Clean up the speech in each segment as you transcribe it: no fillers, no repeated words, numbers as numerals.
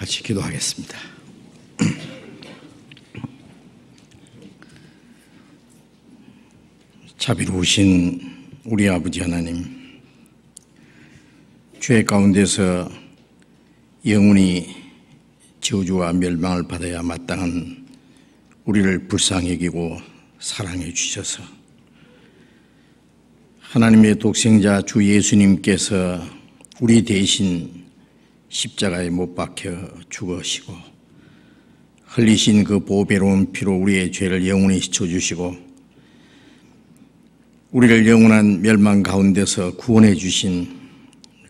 같이 기도하겠습니다. 자비로우신 우리 아버지 하나님, 죄 가운데서 영원히 저주와 멸망을 받아야 마땅한 우리를 불쌍히 여기고 사랑해 주셔서 하나님의 독생자 주 예수님께서 우리 대신 십자가에 못 박혀 죽으시고 흘리신 그 보배로운 피로 우리의 죄를 영원히 씻어주시고 우리를 영원한 멸망 가운데서 구원해 주신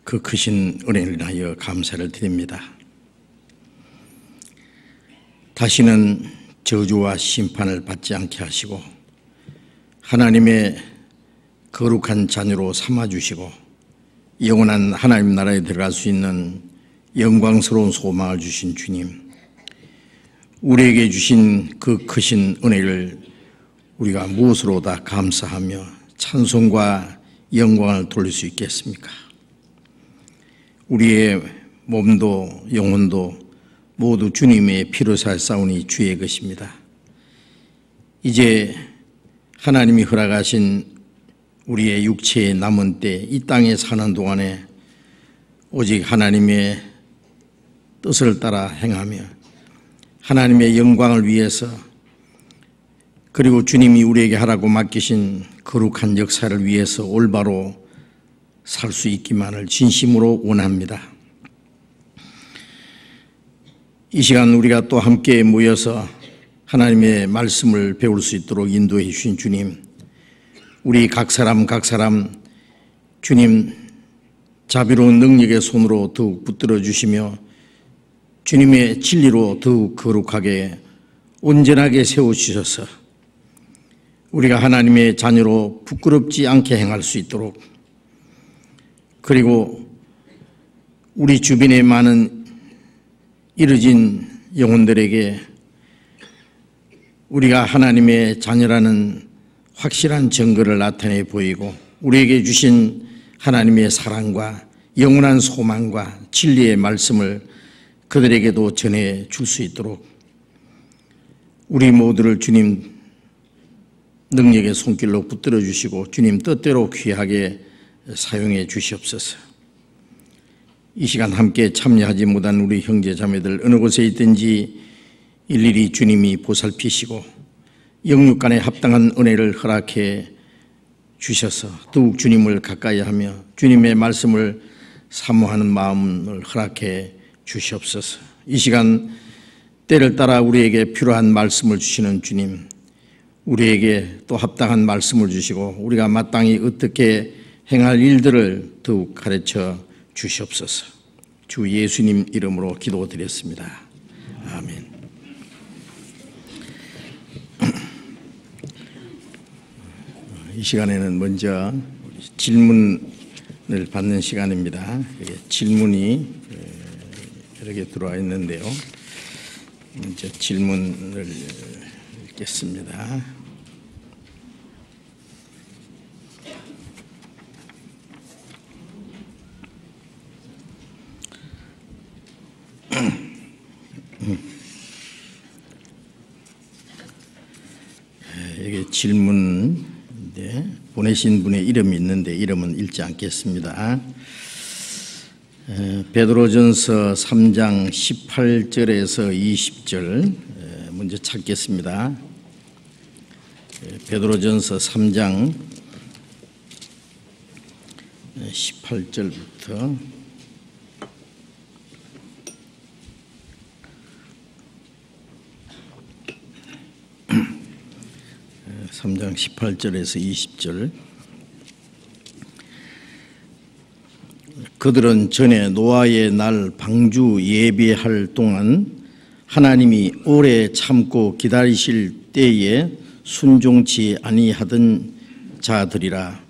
그 크신 은혜를 인하여 감사를 드립니다. 다시는 저주와 심판을 받지 않게 하시고 하나님의 거룩한 자녀로 삼아주시고 영원한 하나님 나라에 들어갈 수 있는 영광스러운 소망을 주신 주님, 우리에게 주신 그 크신 은혜를 우리가 무엇으로 다 감사하며 찬송과 영광을 돌릴 수 있겠습니까? 우리의 몸도 영혼도 모두 주님의 피로 살사오니 주의 것입니다. 이제 하나님이 허락하신 우리의 육체의 남은 때 이 땅에 사는 동안에 오직 하나님의 뜻을 따라 행하며 하나님의 영광을 위해서 그리고 주님이 우리에게 하라고 맡기신 거룩한 역사를 위해서 올바로 살 수 있기만을 진심으로 원합니다. 이 시간 우리가 또 함께 모여서 하나님의 말씀을 배울 수 있도록 인도해 주신 주님, 우리 각 사람 주님 자비로운 능력의 손으로 더욱 붙들어 주시며 주님의 진리로 더욱 거룩하게 온전하게 세워주셔서 우리가 하나님의 자녀로 부끄럽지 않게 행할 수 있도록, 그리고 우리 주변에 많은 이뤄진 영혼들에게 우리가 하나님의 자녀라는 확실한 증거를 나타내 보이고 우리에게 주신 하나님의 사랑과 영원한 소망과 진리의 말씀을 그들에게도 전해 줄 수 있도록 우리 모두를 주님 능력의 손길로 붙들어 주시고 주님 뜻대로 귀하게 사용해 주시옵소서. 이 시간 함께 참여하지 못한 우리 형제 자매들 어느 곳에 있든지 일일이 주님이 보살피시고 영육 간에 합당한 은혜를 허락해 주셔서 더욱 주님을 가까이 하며 주님의 말씀을 사모하는 마음을 허락해 주시옵소서. 이 시간 때를 따라 우리에게 필요한 말씀을 주시는 주님, 우리에게 또 합당한 말씀을 주시고 우리가 마땅히 어떻게 행할 일들을 더욱 가르쳐 주시옵소서. 주 예수님 이름으로 기도드렸습니다. 아멘. 이 시간에는 먼저 질문을 받는 시간입니다. 질문이 여러 개 들어와 있는데요. 먼저 질문을 읽겠습니다. 여기 질문인데 보내신 분의 이름이 있는데 이름은 읽지 않겠습니다. 베드로전서 3장 18절에서 20절 먼저 찾겠습니다. 베드로전서 3장 18절부터 3장 18절에서 20절. 그들은 전에 노아의 날 방주 예비할 동안 하나님이 오래 참고 기다리실 때에 순종치 아니하던 자들이라.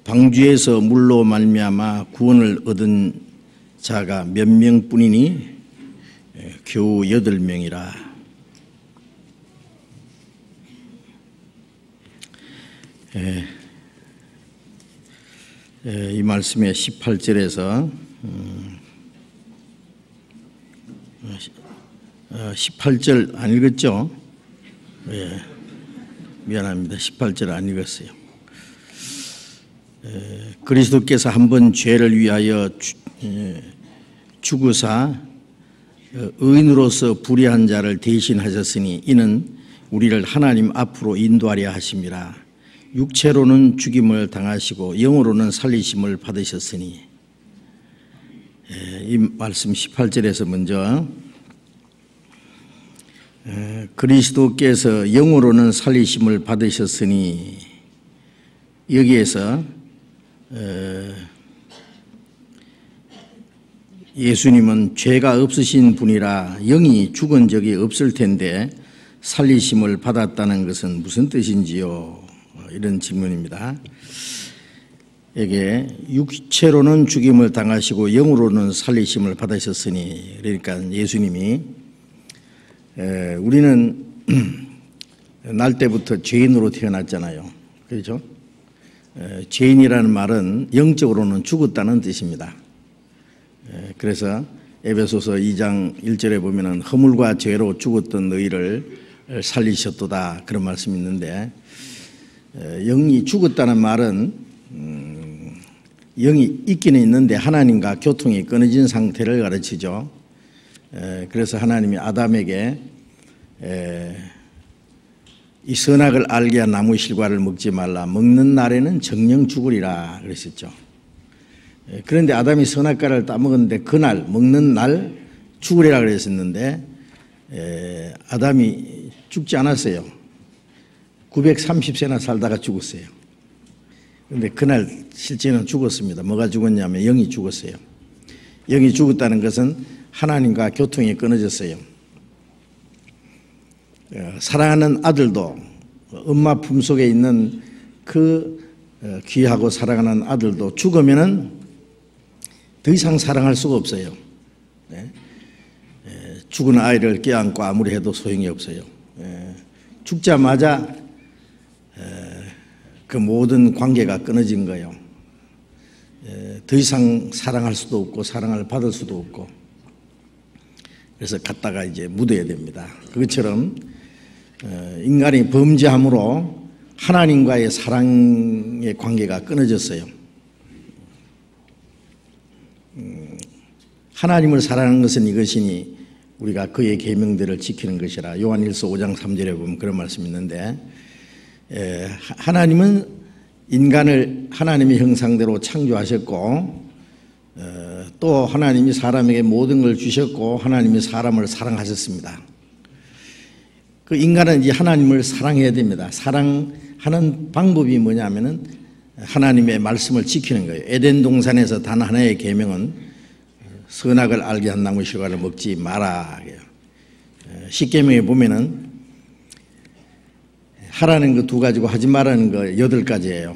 방주에서 물로 말미암아 구원을 얻은 자가 몇 명뿐이니 겨우 8명이라. 이 말씀의 18절에서 18절 안 읽었죠? 예, 미안합니다. 18절 안 읽었어요. 그리스도께서 한 번 죄를 위하여 죽으사 의인으로서 불의한 자를 대신하셨으니 이는 우리를 하나님 앞으로 인도하려 하심이라. 육체로는 죽임을 당하시고 영으로는 살리심을 받으셨으니. 이 말씀 18절에서 먼저 그리스도께서 영으로는 살리심을 받으셨으니 여기에서 예수님은 죄가 없으신 분이라 영이 죽은 적이 없을 텐데 살리심을 받았다는 것은 무슨 뜻인지요? 이런 질문입니다. 이게 육체로는 죽임을 당하시고 영으로는 살리심을 받으셨으니, 그러니까 예수님이 우리는 날 때부터 죄인으로 태어났잖아요. 그렇죠? 죄인이라는 말은 영적으로는 죽었다는 뜻입니다. 그래서 에베소서 2장 1절에 보면은 허물과 죄로 죽었던 너희를 살리셨도다, 그런 말씀이 있는데, 영이 죽었다는 말은 영이 있기는 있는데 하나님과 교통이 끊어진 상태를 가르치죠. 그래서 하나님이 아담에게 이 선악을 알게 한 나무 실과를 먹지 말라, 먹는 날에는 정령 죽으리라 그랬었죠. 그런데 아담이 선악과를 따먹었는데 그날 먹는 날 죽으리라 그랬었는데 아담이 죽지 않았어요. 930세나 살다가 죽었어요. 그런데 그날 실제는 죽었습니다. 뭐가 죽었냐면 영이 죽었어요. 영이 죽었다는 것은 하나님과 교통이 끊어졌어요. 사랑하는 아들도, 엄마 품속에 있는 그 귀하고 사랑하는 아들도 죽으면은 더 이상 사랑할 수가 없어요. 죽은 아이를 껴안고 아무리 해도 소용이 없어요. 죽자마자 그 모든 관계가 끊어진 거예요. 더 이상 사랑할 수도 없고 사랑을 받을 수도 없고, 그래서 갔다가 이제 묻어야 됩니다. 그것처럼 인간이 범죄함으로 하나님과의 사랑의 관계가 끊어졌어요. 하나님을 사랑하는 것은 이것이니 우리가 그의 계명들을 지키는 것이라. 요한일서 5장 3절에 보면 그런 말씀이 있는데, 하나님은 인간을 하나님의 형상대로 창조하셨고 또 하나님이 사람에게 모든 걸 주셨고 하나님이 사람을 사랑하셨습니다. 그 인간은 이제 하나님을 사랑해야 됩니다. 사랑하는 방법이 뭐냐면은 하나님의 말씀을 지키는 거예요. 에덴 동산에서 단 하나의 계명은 선악을 알게 한 나무 실과를 먹지 마라. 십계명에 보면은 하라는 거 2가지고 하지 말라는 거 8가지예요.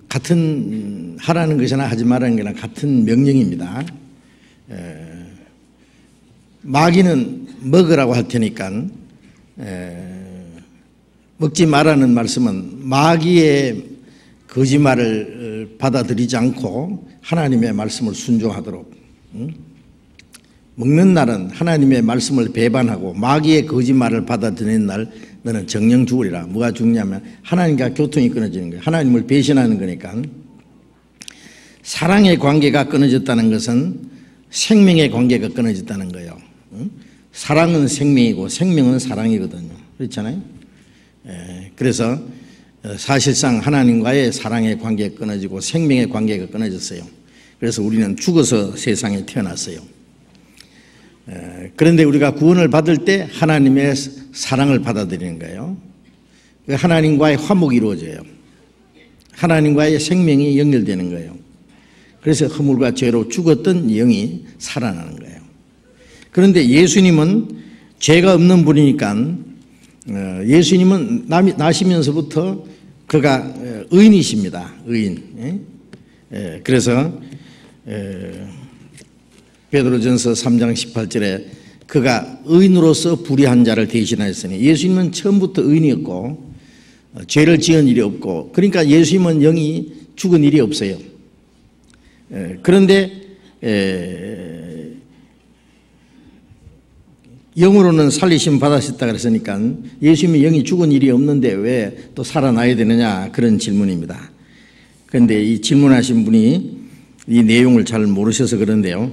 같은 하라는 것이나 하지 말라는 거나 같은 명령입니다. 마귀는 먹으라고 할 테니까 먹지 말라는 말씀은 마귀의 거짓말을 받아들이지 않고 하나님의 말씀을 순종하도록, 먹는 날은 하나님의 말씀을 배반하고 마귀의 거짓말을 받아들이는 날 너는 정령 죽으리라. 뭐가 죽냐면 하나님과 교통이 끊어지는 거예요. 하나님을 배신하는 거니까. 사랑의 관계가 끊어졌다는 것은 생명의 관계가 끊어졌다는 거예요. 사랑은 생명이고 생명은 사랑이거든요. 그렇잖아요. 그래서 사실상 하나님과의 사랑의 관계가 끊어지고 생명의 관계가 끊어졌어요. 그래서 우리는 죽어서 세상에 태어났어요. 그런데 우리가 구원을 받을 때 하나님의 사랑을 받아들이는 거예요. 하나님과의 화목이 이루어져요. 하나님과의 생명이 연결되는 거예요. 그래서 허물과 죄로 죽었던 영이 살아나는 거예요. 그런데 예수님은 죄가 없는 분이니까 예수님은 나시면서부터 그가 의인이십니다. 의인. 그래서 베드로전서 3장 18절에 그가 의인으로서 불의한 자를 대신하였으니, 예수님은 처음부터 의인이었고 죄를 지은 일이 없고, 그러니까 예수님은 영이 죽은 일이 없어요. 그런데 영으로는 살리심 받으셨다 그랬으니까 예수님이 영이 죽은 일이 없는데 왜 또 살아나야 되느냐, 그런 질문입니다. 그런데 이 질문하신 분이 이 내용을 잘 모르셔서 그런데요,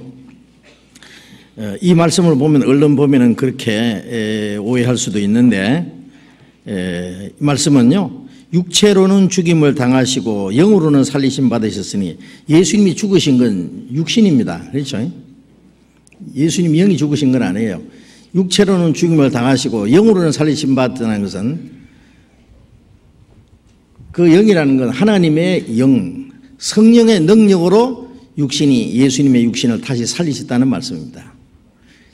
이 말씀을 보면 얼른 보면은 그렇게 오해할 수도 있는데, 이 말씀은요, 육체로는 죽임을 당하시고 영으로는 살리심 받으셨으니, 예수님이 죽으신 건 육신입니다. 그렇죠? 예수님이 영이 죽으신 건 아니에요. 육체로는 죽임을 당하시고 영으로는 살리심 받았다는 것은, 그 영이라는 건 하나님의 영, 성령의 능력으로 육신이, 예수님의 육신을 다시 살리셨다는 말씀입니다.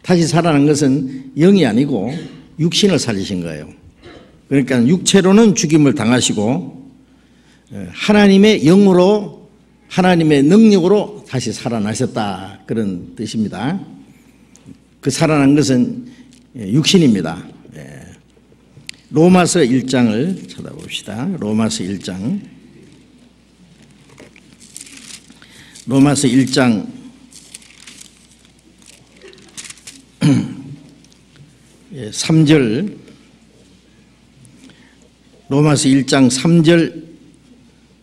다시 살아난 것은 영이 아니고 육신을 살리신 거예요. 그러니까 육체로는 죽임을 당하시고 하나님의 영으로, 하나님의 능력으로 다시 살아나셨다, 그런 뜻입니다. 그 살아난 것은 육신입니다. 로마서 1장을 찾아봅시다. 로마서 1장. 로마서 1장 3절, 로마서 1장 3절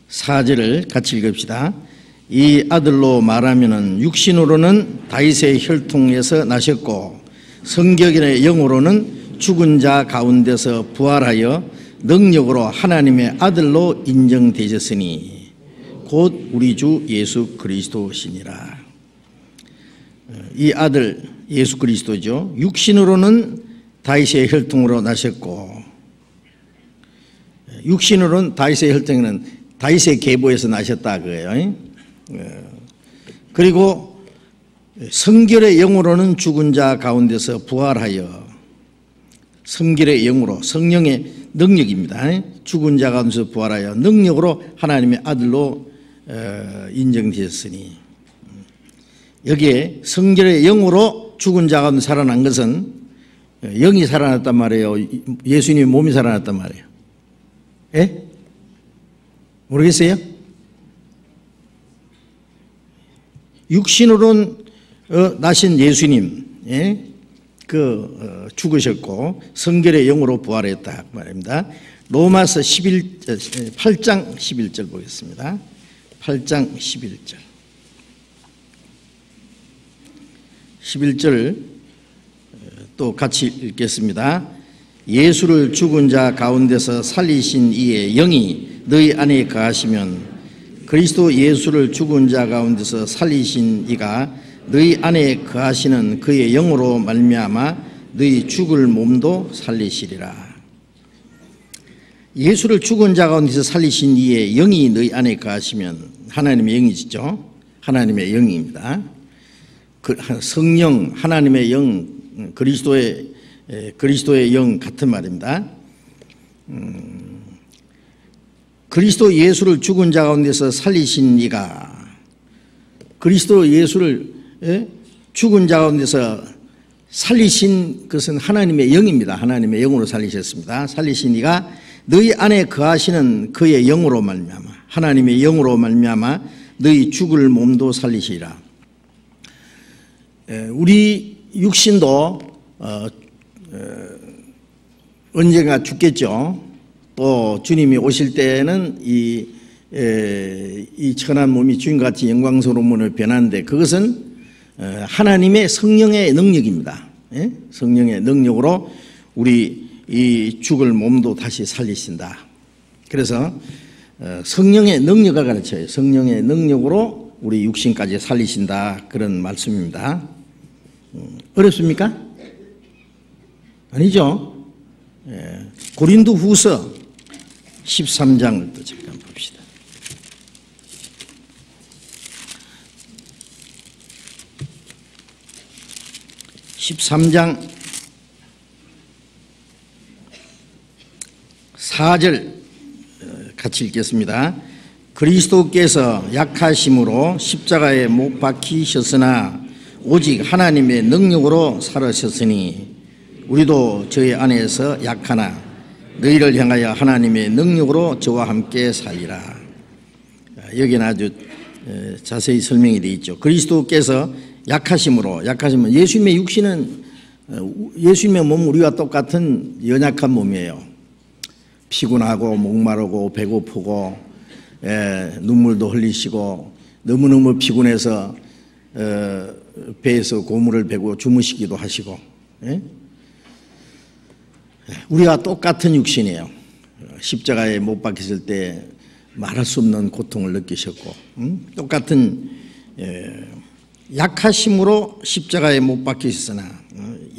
4절을 같이 읽읍시다. 이 아들로 말하면은 육신으로는 다윗의 혈통에서 나셨고 성경의 영으로는 죽은 자 가운데서 부활하여 능력으로 하나님의 아들로 인정되셨으니 곧 우리 주 예수 그리스도시니라. 이 아들 예수 그리스도죠. 육신으로는 다윗의 혈통으로 나셨고, 육신으로는 다윗의 혈통에는 다윗의 계보에서 나셨다 그거예요. 그리고 성결의 영으로는 죽은 자 가운데서 부활하여, 성결의 영으로, 성령의 능력입니다. 죽은 자 가운데서 부활하여 능력으로 하나님의 아들로 인정되었으니, 여기에 성결의 영으로 죽은 자 가운데 살아난 것은 영이 살아났단 말이에요, 예수님의 몸이 살아났단 말이에요? 예? 모르겠어요? 육신으로는 나신 예수님, 죽으셨고 성결의 영으로 부활했다 말입니다. 로마서 8장 11절 보겠습니다. 8장 11절. 11절 또 같이 읽겠습니다. 예수를 죽은 자 가운데서 살리신 이의 영이 너희 안에 거하시면 그리스도 예수를 죽은 자 가운데서 살리신 이가 너희 안에 거하시는 그의 영으로 말미암아 너희 죽을 몸도 살리시리라. 예수를 죽은 자 가운데서 살리신 이의 영이 너희 안에 거하시면, 하나님의 영이시죠. 하나님의 영입니다. 성령, 하나님의 영, 그리스도의 영 같은 말입니다. 그리스도 예수를 죽은 자 가운데서 살리신 이가, 그리스도 예수를 죽은 자 가운데서 살리신 것은 하나님의 영입니다. 하나님의 영으로 살리셨습니다. 살리신 이가 너희 안에 거하시는 그의 영으로 말미암아, 하나님의 영으로 말미암아 너희 죽을 몸도 살리시리라. 우리 육신도 언젠가 죽겠죠. 또 주님이 오실 때는 이 천한 몸이 주님같이 영광스러운 몸을 변하는데, 그것은 하나님의 성령의 능력입니다. 성령의 능력으로 우리 이 죽을 몸도 다시 살리신다. 그래서 성령의 능력을 가르쳐요. 성령의 능력으로 우리 육신까지 살리신다, 그런 말씀입니다. 어렵습니까? 아니죠. 고린도 후서 13장을 또 잠깐 봅시다. (13장) 4절 같이 읽겠습니다. 그리스도께서 약하심으로 십자가에 못 박히셨으나 오직 하나님의 능력으로 살으셨으니 우리도 저희 안에서 약하나 너희를 향하여 하나님의 능력으로 저와 함께 살리라. 여기는 아주 자세히 설명이 되어 있죠. 그리스도께서 약하심으로, 예수님의 육신은 예수님의 몸은 우리와 똑같은 연약한 몸이에요. 피곤하고 목마르고 배고프고 눈물도 흘리시고 너무너무 피곤해서 배에서 고물을 베고 주무시기도 하시고 우리와 똑같은 육신이에요. 십자가에 못 박혔을 때 말할 수 없는 고통을 느끼셨고 똑같은 약하심으로 십자가에 못 박히셨으나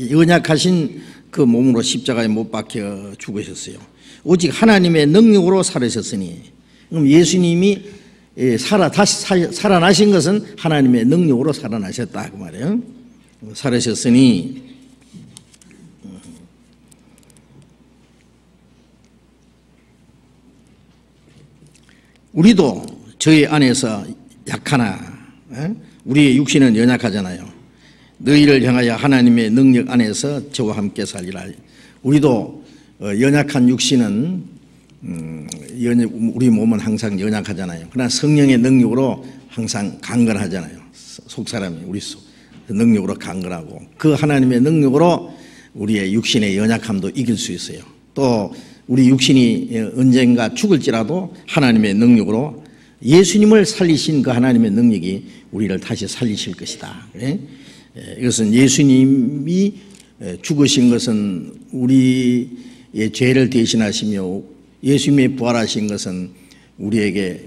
연약하신 그 몸으로 십자가에 못 박혀 죽으셨어요. 오직 하나님의 능력으로 살으셨으니, 그럼 예수님이 다시 살아나신 것은 하나님의 능력으로 살아나셨다 그 말이에요. 살으셨으니 우리도 저희 안에서 약하나 우리의 육신은 연약하잖아요. 너희를 향하여 하나님의 능력 안에서 저와 함께 살리라. 우리도 연약한 육신은 우리 몸은 항상 연약하잖아요. 그러나 성령의 능력으로 항상 강건하잖아요. 속사람이 우리 능력으로 강건하고 그 하나님의 능력으로 우리의 육신의 연약함도 이길 수 있어요. 또 우리 육신이 언젠가 죽을지라도 하나님의 능력으로 예수님을 살리신 그 하나님의 능력이 우리를 다시 살리실 것이다. 이것은 예수님이 죽으신 것은 우리의 죄를 대신하시며 예수님이 부활하신 것은 우리의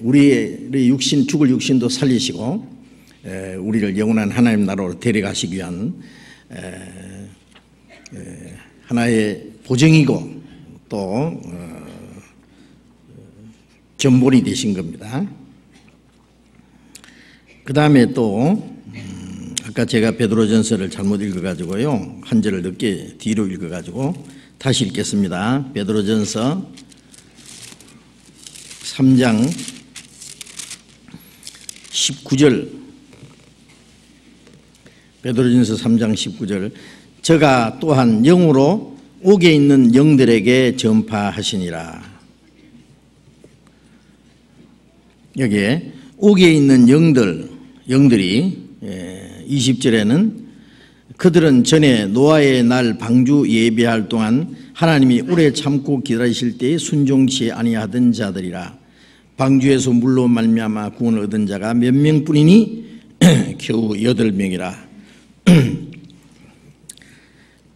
육신, 죽을 육신도 살리시고 우리를 영원한 하나님 나라로 데려가시기 위한 하나의 보증이고 또 견본이 되신 겁니다. 그 다음에 또 아까 제가 베드로전서를 잘못 읽어가지고요, 한 절을 늦게 뒤로 읽어가지고 다시 읽겠습니다. 베드로전서 3장 19절, 베드로전서 3장 19절, 저가 또한 영으로 옥에 있는 영들에게 전파하시니라. 여기에 옥에 있는 영들이 20절에는 그들은 전에 노아의 날 방주 예배할 동안 하나님이 오래 참고 기다리실 때에 순종치 아니하던 자들이라. 방주에서 물로 말미암아 구원을 얻은 자가 몇 명뿐이니 겨우 8명이라.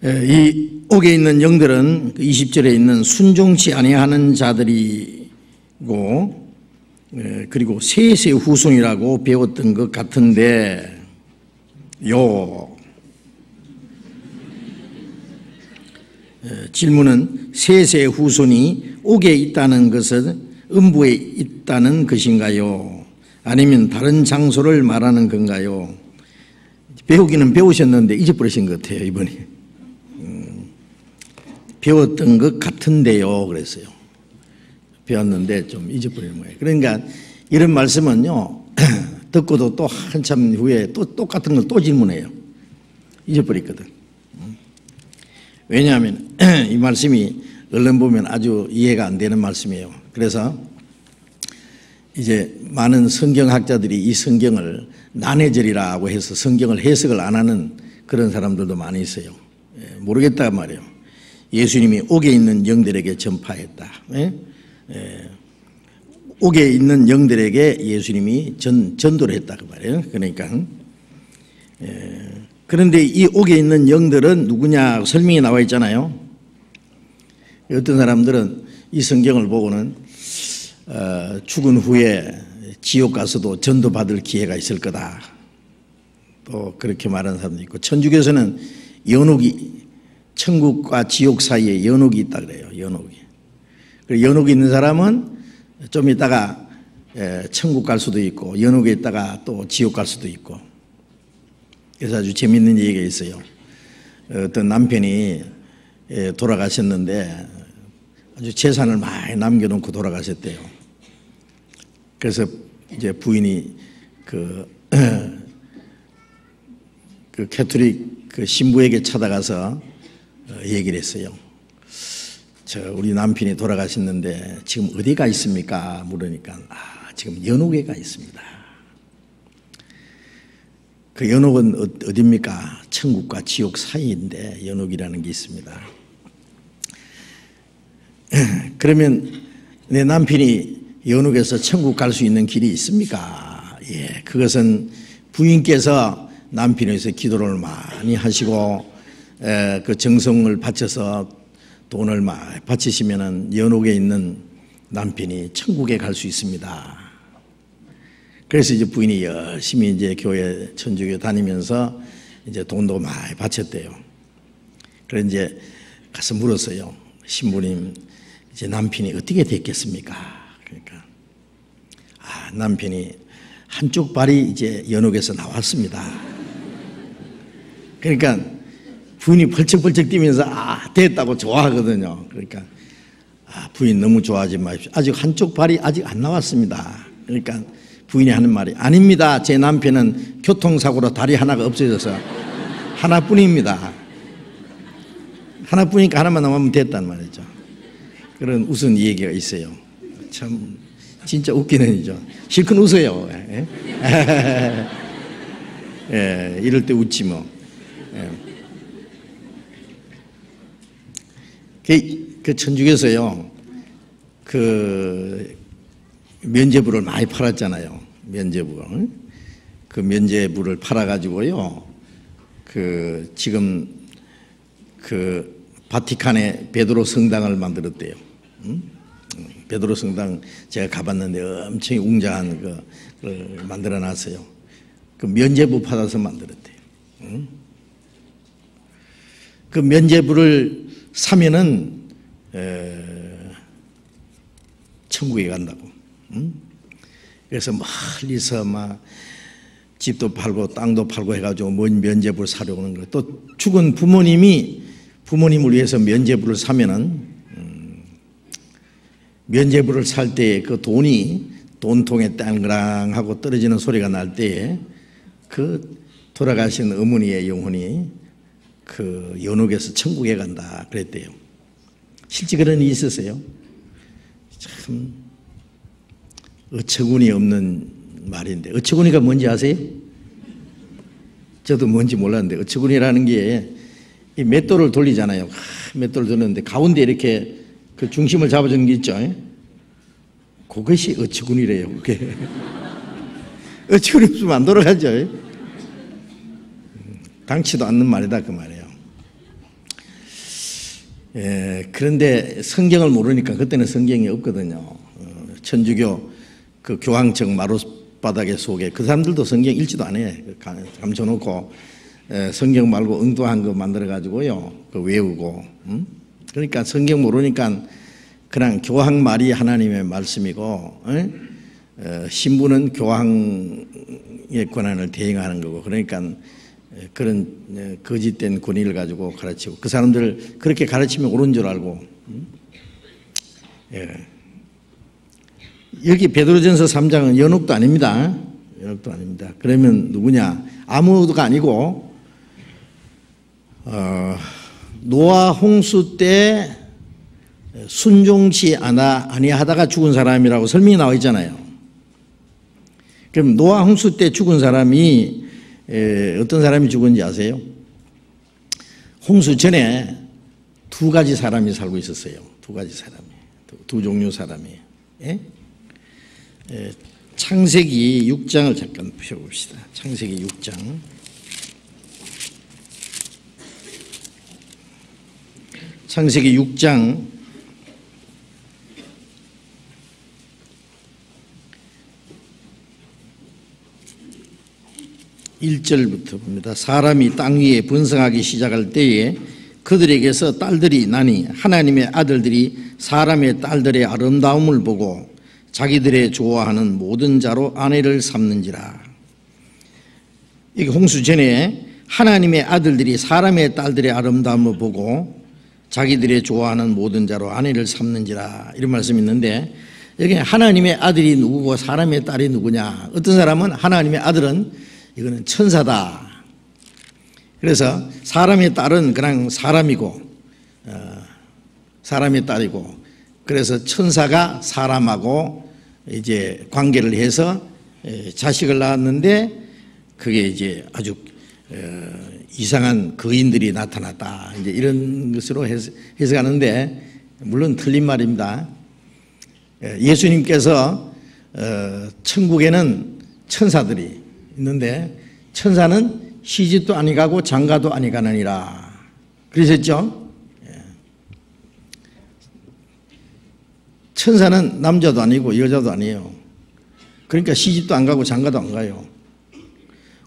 이 옥에 있는 영들은 20절에 있는 순종치 아니하는 자들이고, 그리고 셋의 후손이라고 배웠던 것 같은데 질문은 셋의 후손이 옥에 있다는 것은 음부에 있다는 것인가요? 아니면 다른 장소를 말하는 건가요? 배우기는 배우셨는데 잊어버리신 것 같아요, 이번에. 배웠던 것 같은데요 그랬어요. 배웠는데 좀 잊어버리는 거예요. 그러니까 이런 말씀은요 듣고도 또 한참 후에 또 똑같은 걸 또 질문해요. 잊어버렸거든. 왜냐하면 이 말씀이 얼른 보면 아주 이해가 안 되는 말씀이에요. 그래서 이제 많은 성경학자들이 이 성경을 난해절이라고 해서 성경을 해석을 안 하는 그런 사람들도 많이 있어요. 모르겠다 말이에요. 예수님이 옥에 있는 영들에게 전파했다. 옥에 있는 영들에게 예수님이 전도를 했다 그 말이에요. 그러니까 그런데 이 옥에 있는 영들은 누구냐 설명이 나와 있잖아요. 어떤 사람들은 이 성경을 보고는 죽은 후에 지옥 가서도 전도받을 기회가 있을 거다, 또 그렇게 말하는 사람도 있고, 천주교에서는 연옥이, 천국과 지옥 사이에 연옥이 있다 그래요. 연옥이. 그리고 연옥이 있는 사람은 좀 있다가 천국 갈 수도 있고, 연옥에 있다가 또 지옥 갈 수도 있고. 그래서 아주 재밌는 얘기가 있어요. 어떤 남편이 돌아가셨는데 아주 재산을 많이 남겨놓고 돌아가셨대요. 그래서 이제 부인이 그 캐톨릭 그 신부에게 찾아가서 얘기를 했어요. 우리 남편이 돌아가셨는데 지금 어디 가 있습니까? 물으니까 지금 연옥에 가 있습니다. 그 연옥은 어디입니까? 천국과 지옥 사이인데 연옥이라는 게 있습니다. 그러면 내 남편이 연옥에서 천국 갈 수 있는 길이 있습니까? 예, 그것은 부인께서 남편에 위해서 기도를 많이 하시고 그 정성을 바쳐서 돈을 많이 바치시면은 연옥에 있는 남편이 천국에 갈 수 있습니다. 그래서 이제 부인이 열심히 이제 교회 천주교 다니면서 이제 돈도 많이 바쳤대요. 그래서 이제 가서 물었어요. 신부님, 이제 남편이 어떻게 됐겠습니까? 그러니까 남편이 한쪽 발이 이제 연옥에서 나왔습니다. 그러니까 부인이 펄쩍펄쩍 뛰면서 됐다고 좋아하거든요. 그러니까 부인 너무 좋아하지 마십시오. 아직 한쪽 발이 아직 안 나왔습니다. 그러니까 부인이 하는 말이 아닙니다. 제 남편은 교통사고로 다리 하나가 없어져서 하나뿐입니다. 하나뿐이니까 하나만 나오면 됐단 말이죠. 그런 웃은 얘기가 있어요. 참 진짜 웃기는 이죠. 실컷 웃어요. 예, 이럴 때 웃지 뭐. 그 천주교에서요, 그 면죄부를 많이 팔았잖아요. 면죄부. 그 면죄부를 팔아가지고요, 그 지금 그 바티칸에 베드로 성당을 만들었대요. 베드로 성당 제가 가봤는데 엄청 웅장한 그 만들어 놨어요. 그 면죄부 받아서 만들었대요. 그 면죄부를 사면은 천국에 간다고. 그래서 멀리서 막 집도 팔고 땅도 팔고 해가지고 뭔 면죄부를 사려고 하는 거예요. 또 죽은 부모님을 위해서 면죄부를 사면은 면죄부를 살 때 그 돈이 돈통에 땅그랑 하고 떨어지는 소리가 날 때에 그 돌아가신 어머니의 영혼이 그 연옥에서 천국에 간다 그랬대요. 실제 그런 일이 있었어요. 참 어처구니 없는 말인데, 어처구니가 뭔지 아세요? 저도 뭔지 몰랐는데, 어처구니라는 게 이 맷돌을 돌리잖아요. 맷돌을 돌리는데 가운데 이렇게 그 중심을 잡아주는 게 있죠. 그것이 어처구니래요. 그게 어처구니 없으면 안 돌아가죠. 당치도 않는 말이다 그 말이에요. 그런데 성경을 모르니까, 그때는 성경이 없거든요. 천주교 그 교황청 마룻바닥에 속에 그 사람들도 성경 읽지도 안 해. 감춰놓고 성경 말고 엉뚱한 거 만들어 가지고요 그 외우고. 그러니까 성경 모르니까 그냥 교황 말이 하나님의 말씀이고, 신부는 교황의 권한을 대행하는 거고, 그러니까 그런 거짓된 권위를 가지고 가르치고, 그 사람들 그렇게 가르치면 옳은 줄 알고. 여기 베드로전서 3장은 연옥도 아닙니다. 연옥도 아닙니다. 그러면 누구냐? 아무도가 아니고 노아 홍수 때 순종치 아니하다가 죽은 사람이라고 설명이 나와 있잖아요. 그럼 노아 홍수 때 죽은 사람이 어떤 사람이 죽은지 아세요? 홍수 전에 두 가지 사람이 살고 있었어요. 두 가지 사람이, 두 종류 사람이. 창세기 6장을 잠깐 펴봅시다. 창세기 6장. 창세기 6장 1절부터 봅니다. 사람이 땅 위에 번성하기 시작할 때에 그들에게서 딸들이 나니 하나님의 아들들이 사람의 딸들의 아름다움을 보고 자기들의 좋아하는 모든 자로 아내를 삼는지라. 이게 홍수 전에 하나님의 아들들이 사람의 딸들의 아름다움을 보고 자기들의 좋아하는 모든 자로 아내를 삼는지라, 이런 말씀이 있는데, 여기 하나님의 아들이 누구고 사람의 딸이 누구냐? 어떤 사람은 하나님의 아들은 이거는 천사다. 그래서 사람의 딸은 그냥 사람이고, 사람의 딸이고, 그래서 천사가 사람하고 이제 관계를 해서 자식을 낳았는데, 그게 이제 아주 이상한 거인들이 나타났다. 이제 이런 것으로 해석하는데 물론 틀린 말입니다. 예수님께서 천국에는 천사들이 있는데 천사는 시집도 아니 가고 장가도 아니 가느니라 그러셨죠? 천사는 남자도 아니고 여자도 아니에요. 그러니까 시집도 안 가고 장가도 안 가요.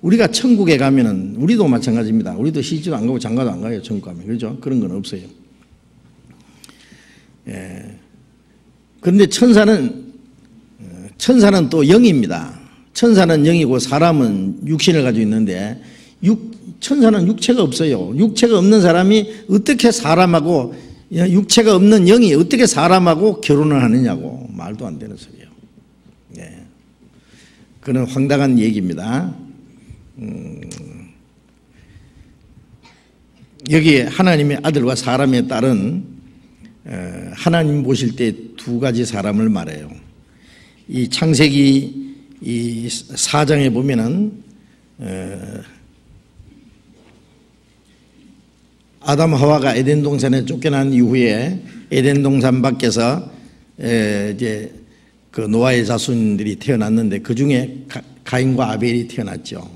우리가 천국에 가면은 우리도 마찬가지입니다. 우리도 시집도 안 가고 장가도 안 가요. 천국 가면. 그렇죠? 그런 건 없어요. 그런데 천사는 또 영입니다. 천사는 영이고 사람은 육신을 가지고 있는데 천사는 육체가 없어요. 육체가 없는 사람이 어떻게 사람하고 육체가 없는 영이 어떻게 사람하고 결혼을 하느냐고 말도 안 되는 소리예요. 그는 황당한 얘기입니다. 여기에 하나님의 아들과 사람의 딸은 하나님 보실 때 두 가지 사람을 말해요. 이 창세기 이 4장에 보면은 아담 하와가 에덴 동산에 쫓겨난 이후에 에덴 동산 밖에서 이제 그 노아의 자손들이 태어났는데 그 중에 가인과 아벨이 태어났죠.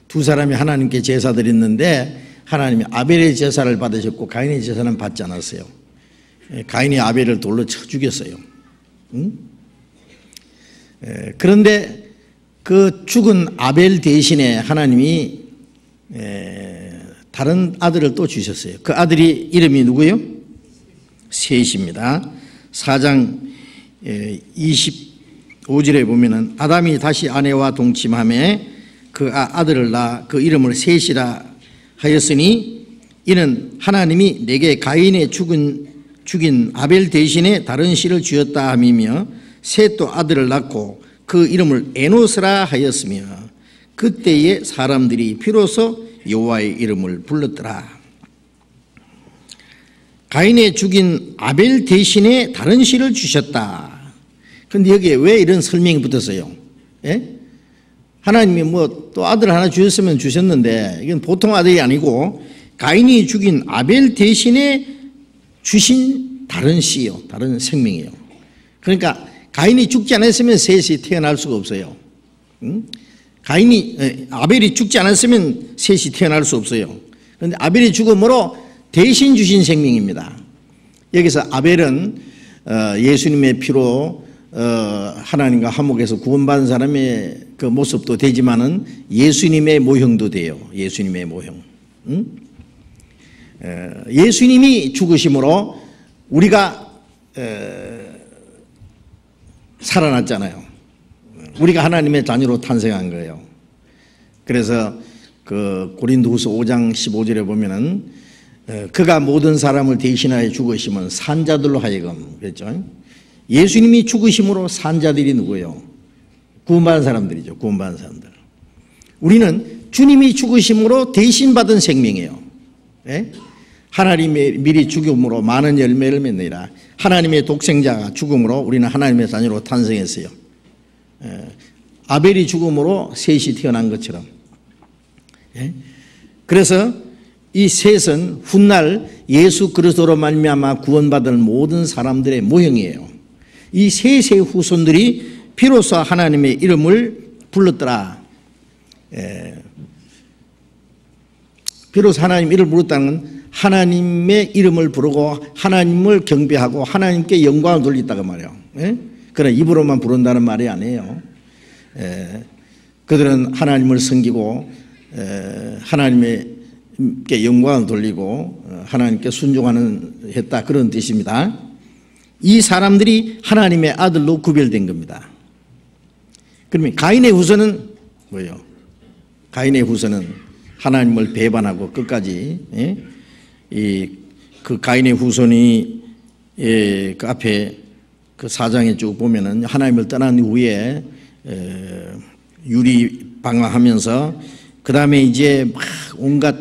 두 사람이 하나님께 제사 드렸는데 하나님이 아벨의 제사를 받으셨고 가인의 제사는 받지 않았어요. 가인이 아벨을 돌로 쳐 죽였어요. 그런데 그 죽은 아벨 대신에 하나님이 다른 아들을 또 주셨어요. 그 아들이 이름이 누구예요? 셋입니다. 4장 25절에 보면은 아담이 다시 아내와 동침하며 그 아들을 낳아 그 이름을 셋이라 하였으니 이는 하나님이 내게 가인의 죽인 아벨 대신에 다른 씨를 주었다 함이며 셋도 아들을 낳고 그 이름을 에노스라 하였으며 그때에 사람들이 비로소 여호와의 이름을 불렀더라. 가인의 죽인 아벨 대신에 다른 씨를 주셨다. 그런데 여기에 왜 이런 설명이 붙었어요? 하나님이 뭐 또 아들 하나 주셨으면 주셨는데 이건 보통 아들이 아니고 가인이 죽인 아벨 대신에 주신 다른 씨요, 다른 생명이에요. 그러니까 가인이 죽지 않았으면 셋이 태어날 수가 없어요. 아벨이 죽지 않았으면 셋이 태어날 수 없어요. 그런데 아벨이 죽음으로 대신 주신 생명입니다. 여기서 아벨은 예수님의 피로 하나님과 화목해서 구원받은 사람의 그 모습도 되지만은 예수님의 모형도 돼요. 예수님의 모형. 예수님이 죽으심으로 우리가 살아났잖아요. 우리가 하나님의 자녀로 탄생한 거예요. 그래서 그 고린도후서 5장 15절에 보면은 그가 모든 사람을 대신하여 죽으심은 산자들로 하여금 그랬죠. 예수님이 죽으심으로 산자들이 누구예요? 구원받은 사람들이죠. 구원받은 사람들. 우리는 주님이 죽으심으로 대신 받은 생명이에요. 하나님의 미리 죽음으로 많은 열매를 맺느니라. 하나님의 독생자가 죽음으로 우리는 하나님의 자녀로 탄생했어요. 아벨이 죽음으로 셋이 태어난 것처럼. 그래서 이 셋은 훗날 예수 그리스도로 말미암아 구원받을 모든 사람들의 모형이에요. 이 셋의 후손들이 비로소 하나님의 이름을 불렀더라. 비로소 하나님 이름을 불렀다는 건 하나님의 이름을 부르고 하나님을 경배하고 하나님께 영광을 돌리다가 말이에요. 그러나 입으로만 부른다는 말이 아니에요. 그들은 하나님을 섬기고 하나님께 영광을 돌리고 하나님께 순종하는 했다 그런 뜻입니다. 이 사람들이 하나님의 아들로 구별된 겁니다. 그러면 가인의 후손은 뭐예요? 가인의 후손은 하나님을 배반하고 끝까지 그 가인의 후손이 그 앞에 그 4장에 쭉 보면은 하나님을 떠난 후에 유리방황하면서 그 다음에 이제 막 온갖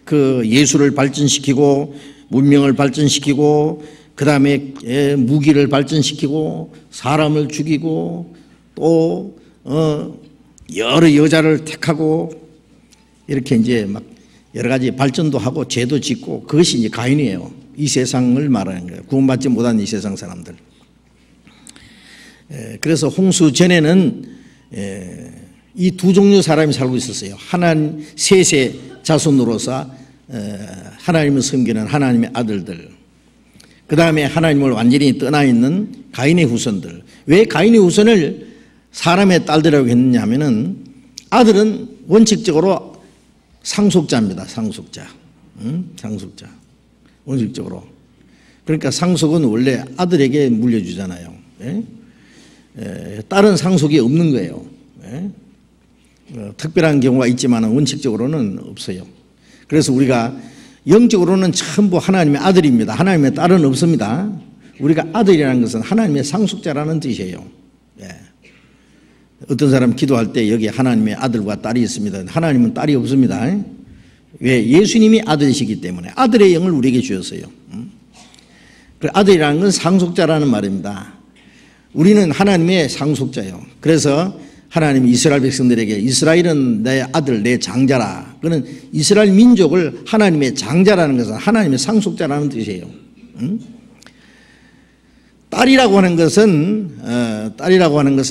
그 예술을 발전시키고 문명을 발전시키고 그 다음에 무기를 발전시키고 사람을 죽이고 또 여러 여자를 택하고 이렇게 이제 막 여러 가지 발전도 하고 죄도 짓고 그것이 이제 가인이에요. 이 세상을 말하는 거예요. 구원받지 못한 이 세상 사람들. 그래서 홍수 전에는 이 두 종류 사람이 살고 있었어요. 하나님 셋의 자손으로서 하나님을 섬기는 하나님의 아들들. 그 다음에 하나님을 완전히 떠나 있는 가인의 후손들. 왜 가인의 후손을 사람의 딸들이라고 했느냐 하면은 아들은 원칙적으로 상속자입니다. 상속자. 상속자. 원칙적으로. 그러니까 상속은 원래 아들에게 물려주잖아요. 딸은 상속이 없는 거예요. 특별한 경우가 있지만 원칙적으로는 없어요. 그래서 우리가 영적으로는 전부 하나님의 아들입니다. 하나님의 딸은 없습니다. 우리가 아들이라는 것은 하나님의 상속자라는 뜻이에요. 어떤 사람 기도할 때 여기 하나님의 아들과 딸이 있습니다. 하나님은 딸이 없습니다. 왜? 예수님이 아들이시기 때문에 아들의 영을 우리에게 주셨어요. 아들이라는 건 상속자라는 말입니다. 우리는 하나님의 상속자예요. 그래서 하나님이 이스라엘 백성들에게 이스라엘은 내 아들, 내 장자라. 그는 이스라엘 민족을 하나님의 장자라는 것은 하나님의 상속자라는 뜻이에요. 딸이라고 하는 것은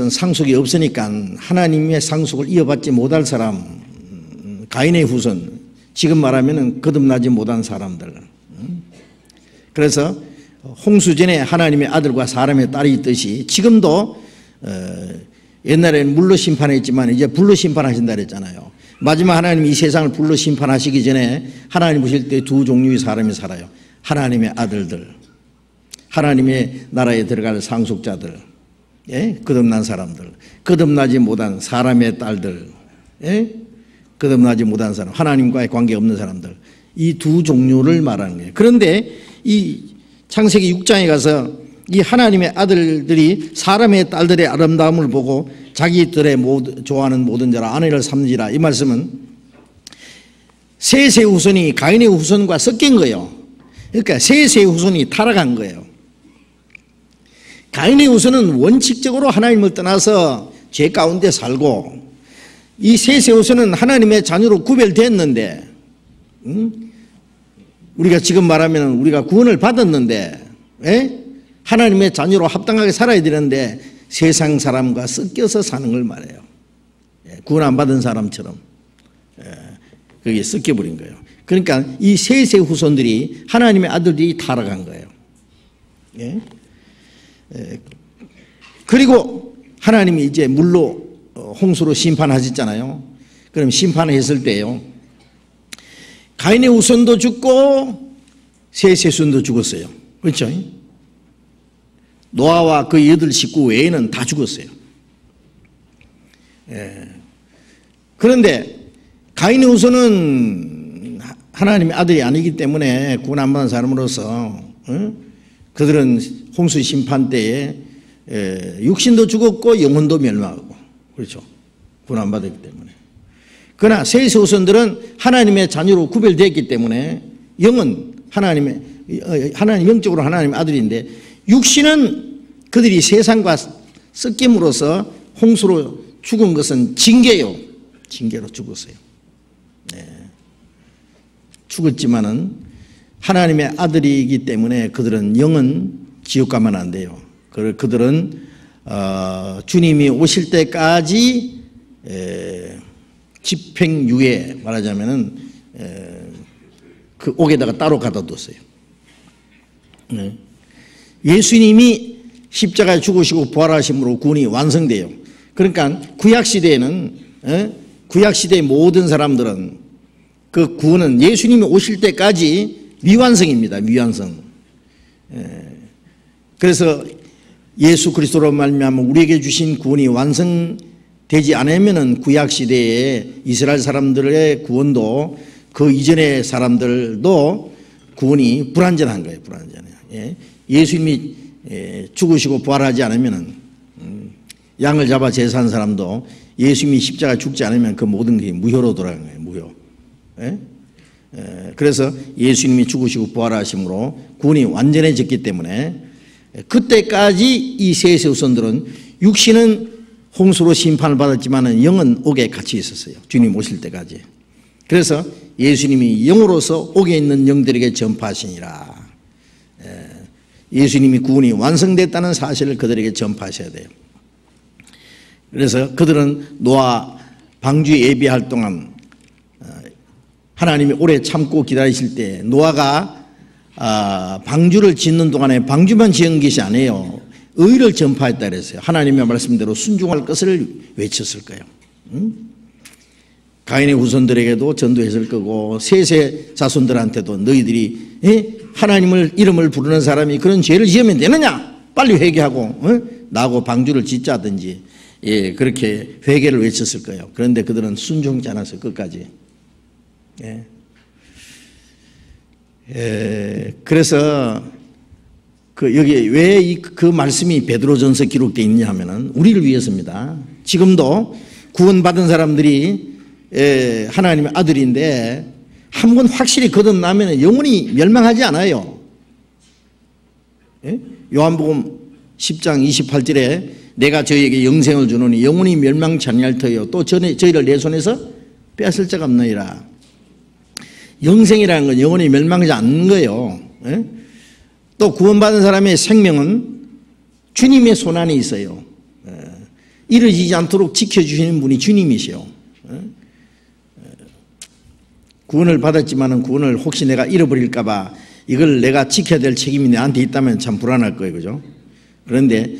상속이 없으니까 하나님의 상속을 이어받지 못할 사람, 가인의 후손, 지금 말하면 거듭나지 못한 사람들. 그래서 홍수 전에 하나님의 아들과 사람의 딸이 있듯이 지금도 옛날에는 물로 심판했지만 이제 불로 심판하신다 그랬잖아요. 마지막 하나님이 이 세상을 불로 심판하시기 전에 하나님 보실 때 두 종류의 사람이 살아요. 하나님의 아들들, 하나님의 나라에 들어갈 상속자들, 거듭난 사람들, 거듭나지 못한 사람의 딸들, 거듭나지 못한 사람, 하나님과의 관계없는 사람들, 이 두 종류를 말하는 거예요. 그런데 이 창세기 6장에 가서 이 하나님의 아들들이 사람의 딸들의 아름다움을 보고 자기들의 좋아하는 모든 자라 아내를 삼지라, 이 말씀은 셋의 후손이 가인의 후손과 섞인 거예요. 그러니까 셋의 후손이 타락한 거예요. 가인의 후손은 원칙적으로 하나님을 떠나서 죄 가운데 살고, 이 셋의 후손은 하나님의 자녀로 구별됐는데, 우리가 지금 말하면 우리가 구원을 받았는데, 하나님의 자녀로 합당하게 살아야 되는데 세상 사람과 섞여서 사는 걸 말해요. 구원 안 받은 사람처럼 거기에 섞여버린 거예요. 그러니까 이 셋의 후손들이 하나님의 아들들이 타락한 거예요. 그리고 하나님이 이제 물로 홍수로 심판하셨잖아요. 그럼 심판했을 때요, 가인의 후손도 죽고 셋의 후손도 죽었어요. 그렇죠? 노아와 그 8식구 외에는 다 죽었어요. 그런데 가인의 후손은 하나님의 아들이 아니기 때문에 구원 안 받은 사람으로서 그들은 홍수 심판 때에 육신도 죽었고 영혼도 멸망하고, 그렇죠? 구원 안 받았기 때문에. 그러나 셋의 후손들은 하나님의 자녀로 구별되었기 때문에 영은 하나님 영적으로 하나님의 아들인데, 육신은 그들이 세상과 섞임으로써 홍수로 죽은 것은 징계요. 징계로 죽었어요. 죽었지만은 하나님의 아들이기 때문에 그들은 영은 지옥 가면 안 돼요. 그들은 주님이 오실 때까지 집행유예, 말하자면은 그 옥에다가 따로 갖다 뒀어요. 예수님이 십자가에 죽으시고 부활하심으로 구원이 완성돼요. 그러니까 구약시대에는, 구약시대의 모든 사람들은 그 구원은 예수님이 오실 때까지 미완성입니다. 미완성. 그래서 예수 그리스도로 말미암아 우리에게 주신 구원이 완성되지 않으면은 구약시대에 이스라엘 사람들의 구원도 그 이전의 사람들도 구원이 불완전한 거예요. 불완전해요. 예수님이 죽으시고 부활하지 않으면은 양을 잡아 제사한 사람도 예수님이 십자가 죽지 않으면 그 모든 게 무효로 돌아간 거예요. 무효. 그래서 예수님이 죽으시고 부활하심으로 구원이 완전해졌기 때문에 그때까지 이 셋의 후손들은 육신은 홍수로 심판을 받았지만 영은 옥에 갇혀 있었어요. 주님 오실 때까지. 그래서 예수님이 영으로서 옥에 있는 영들에게 전파하시니라. 예수님이 구원이 완성됐다는 사실을 그들에게 전파하셔야 돼요. 그래서 그들은 노아 방주 예비할 동안 하나님이 오래 참고 기다리실 때 노아가 방주를 짓는 동안에 방주만 지은 것이 아니에요. 의를 전파했다 그랬어요. 하나님의 말씀대로 순종할 것을 외쳤을 거예요. 가인의 후손들에게도 전도했을 거고 셋의 자손들한테도 너희들이 하나님을 이름을 부르는 사람이 그런 죄를 지으면 되느냐? 빨리 회개하고 나하고 방주를 짓자든지 그렇게 회개를 외쳤을 거예요. 그런데 그들은 순종치 않았어요. 끝까지. 그래서 여기 왜 그 말씀이 베드로전서 기록되어 있냐 하면은 우리를 위해서입니다. 지금도 구원받은 사람들이 하나님의 아들인데 한 번 확실히 거듭나면 영원히 멸망하지 않아요. 요한복음 10장 28절에 내가 저희에게 영생을 주노니 영원히 멸망치 아니할 터요 또 저희를 내 손에서 빼앗을 자가 없느니라. 영생이라는 건 영원히 멸망하지 않는 거예요. 또 구원받은 사람의 생명은 주님의 손 안에 있어요. 이루어지지 않도록 지켜주시는 분이 주님이시요. 구원을 받았지만 구원을 혹시 내가 잃어버릴까 봐 이걸 내가 지켜야 될 책임이 내한테 있다면 참 불안할 거예요. 그죠? 그런데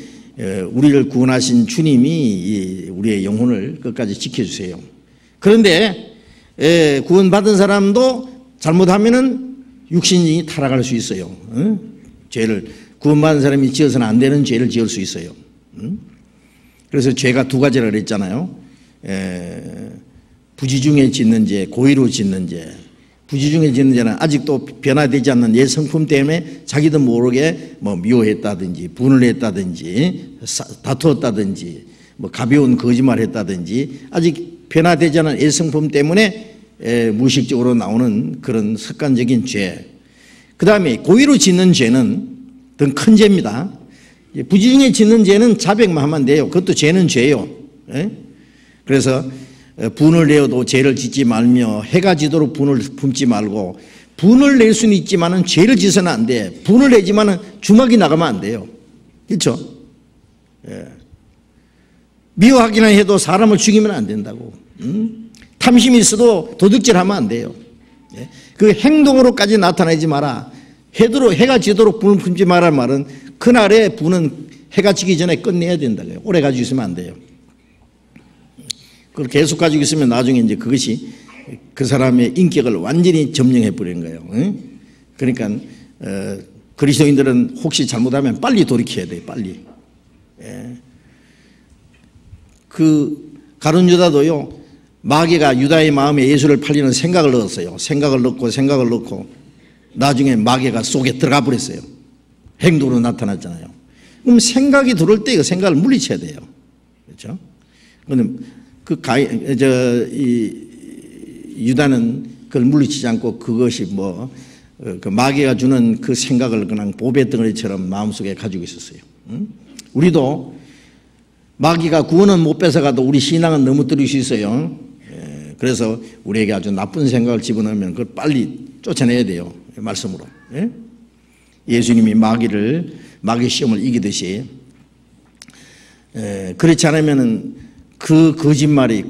우리를 구원하신 주님이 우리의 영혼을 끝까지 지켜주세요. 그런데 구원받은 사람도 잘못하면은 육신이 타락할 수 있어요. 죄를 구원받은 사람이 지어서는 안 되는 죄를 지을 수 있어요. 그래서 죄가 두 가지라 그랬잖아요. 부지중에 짓는 죄, 고의로 짓는 죄. 부지중에 짓는 죄는 아직도 변화되지 않는 옛 성품 때문에 자기도 모르게 뭐 미워했다든지 분을 했다든지 다투었다든지 뭐 가벼운 거짓말을 했다든지 아직 변화되지 않은 옛 성품 때문에 무의식적으로 나오는 그런 습관적인 죄. 그 다음에 고의로 짓는 죄는 더 큰 죄입니다. 부지중에 짓는 죄는 자백만 하면 돼요. 그것도 죄는 죄예요. 그래서 분을 내어도 죄를 짓지 말며 해가 지도록 분을 품지 말고 분을 낼 수는 있지만 죄를 짓어는 안 돼. 분을 내지만 주먹이 나가면 안 돼요. 그렇죠? 미워하기나 해도 사람을 죽이면 안 된다고. 탐심이 있어도 도둑질하면 안 돼요. 그 행동으로까지 나타내지 마라. 해가 지도록 분을 품지 마라 말은 그날의 분은 해가 지기 전에 끝내야 된다고요. 오래 가지고 있으면 안 돼요. 그걸 계속 가지고 있으면 나중에 이제 그것이 그 사람의 인격을 완전히 점령해 버리는 거예요. 그러니까 그리스도인들은 혹시 잘못하면 빨리 돌이켜야 돼요. 빨리. 그 가룟 유다도요. 마귀가 유다의 마음에 예수를 팔리는 생각을 넣었어요. 생각을 넣고 나중에 마귀가 속에 들어가 버렸어요. 행동으로 나타났잖아요. 그럼 생각이 들어올 때 그 생각을 물리쳐야 돼요. 그렇죠? 그럼 유다는 그걸 물리치지 않고 그것이 그 마귀가 주는 그 생각을 그냥 보배덩어리처럼 마음속에 가지고 있었어요. 우리도 마귀가 구원은 못 뺏어가도 우리 신앙은 넘어뜨릴 수 있어요. 그래서 우리에게 아주 나쁜 생각을 집어넣으면 그걸 빨리 쫓아내야 돼요. 말씀으로. 예수님이 마귀 시험을 이기듯이 그렇지 않으면은 그 거짓말이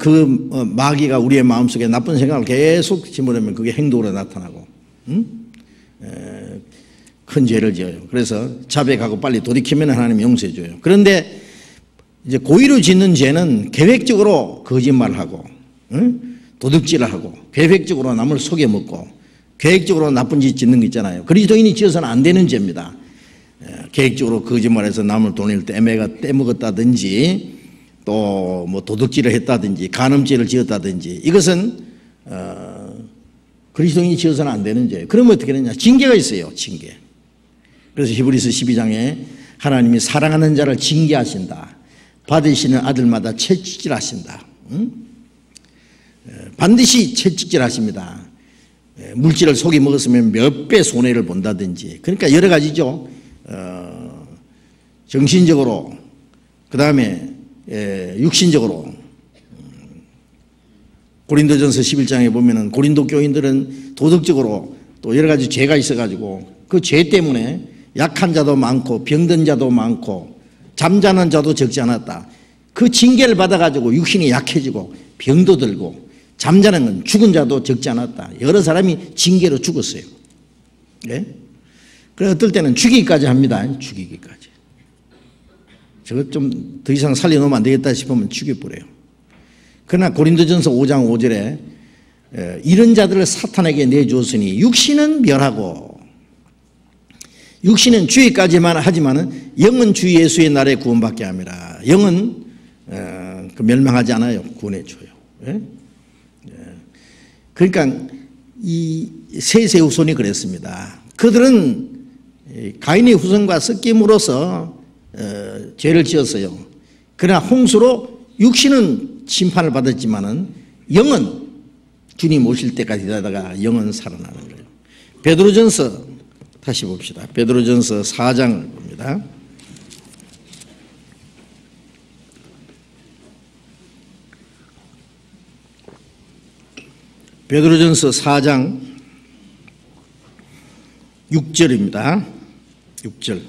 마귀가 우리의 마음속에 나쁜 생각을 계속 집어넣으면 그게 행동으로 나타나고 큰 죄를 지어요. 그래서 자백하고 빨리 돌이키면 하나님이 용서해 줘요. 그런데 이제 고의로 짓는 죄는 계획적으로 거짓말하고 도둑질을 하고 계획적으로 남을 속여먹고 계획적으로 나쁜 짓 짓는 거 있잖아요. 그리스도인이 지어서는 안 되는 죄입니다. 계획적으로 거짓말해서 남을 돈을 떼먹었다든지 또 뭐 도둑질을 했다든지 간음죄를 지었다든지 이것은 그리스도인이 지어서는 안 되는 죄예요. 그러면 어떻게 되냐? 징계가 있어요. 징계. 그래서 히브리서 12장에 하나님이 사랑하는 자를 징계하신다. 받으시는 아들마다 채찍질하신다. 반드시 채찍질하십니다. 물질을 속이 먹었으면 몇 배 손해를 본다든지 그러니까 여러 가지죠. 정신적으로 그 다음에 육신적으로 고린도전서 11장에 보면은 고린도 교인들은 도덕적으로 또 여러 가지 죄가 있어가지고 그 죄 때문에 약한 자도 많고 병든 자도 많고 잠자는 자도 적지 않았다. 그 징계를 받아가지고 육신이 약해지고 병도 들고 잠자는 건 죽은 자도 적지 않았다. 여러 사람이 징계로 죽었어요. 예? 그래서 어떨 때는 죽이기까지 합니다. 죽이기까지. 저것 좀 더 이상 살려놓으면 안 되겠다 싶으면 죽여버려요. 그러나 고린도전서 5장 5절에 이런 자들을 사탄에게 내주었으니 육신은 멸하고 육신은 주의까지만 하지만은 영은 주 예수의 날에 구원받게 함이라. 영은 멸망하지 않아요. 구원해 줘요. 예? 그러니까 이 셋의 후손이 그랬습니다. 그들은 가인의 후손과 섞임으로써 죄를 지었어요. 그러나 홍수로 육신은 심판을 받았지만은 영은 주님 오실 때까지 기다다가 영은 살아나는 거예요. 베드로전서 다시 봅시다. 베드로전서 4장을 봅니다. 베드로전서 4장 6절입니다. 6절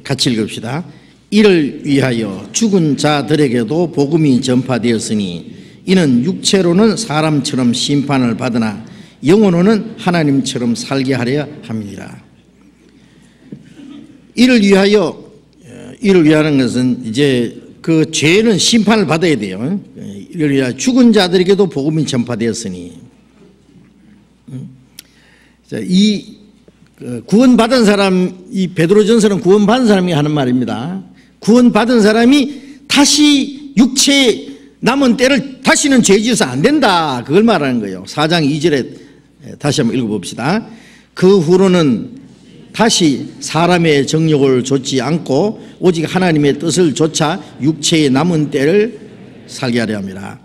같이 읽읍시다. 이를 위하여 죽은 자들에게도 복음이 전파되었으니 이는 육체로는 사람처럼 심판을 받으나 영혼으로는 하나님처럼 살게 하려 함이니라. 이를 위하는 것은 이제 그 죄는 심판을 받아야 돼요. 이를 위하여 죽은 자들에게도 복음이 전파되었으니 이 구원받은 사람, 이 베드로전서는 구원받은 사람이 하는 말입니다. 구원받은 사람이 다시 육체에 남은 때를 다시는 죄 지어서 안 된다. 그걸 말하는 거예요. 4장 2절에 다시 한번 읽어봅시다. 그 후로는 다시 사람의 정욕을 좇지 않고 오직 하나님의 뜻을 좇아 육체에 남은 때를 살게 하려 합니다.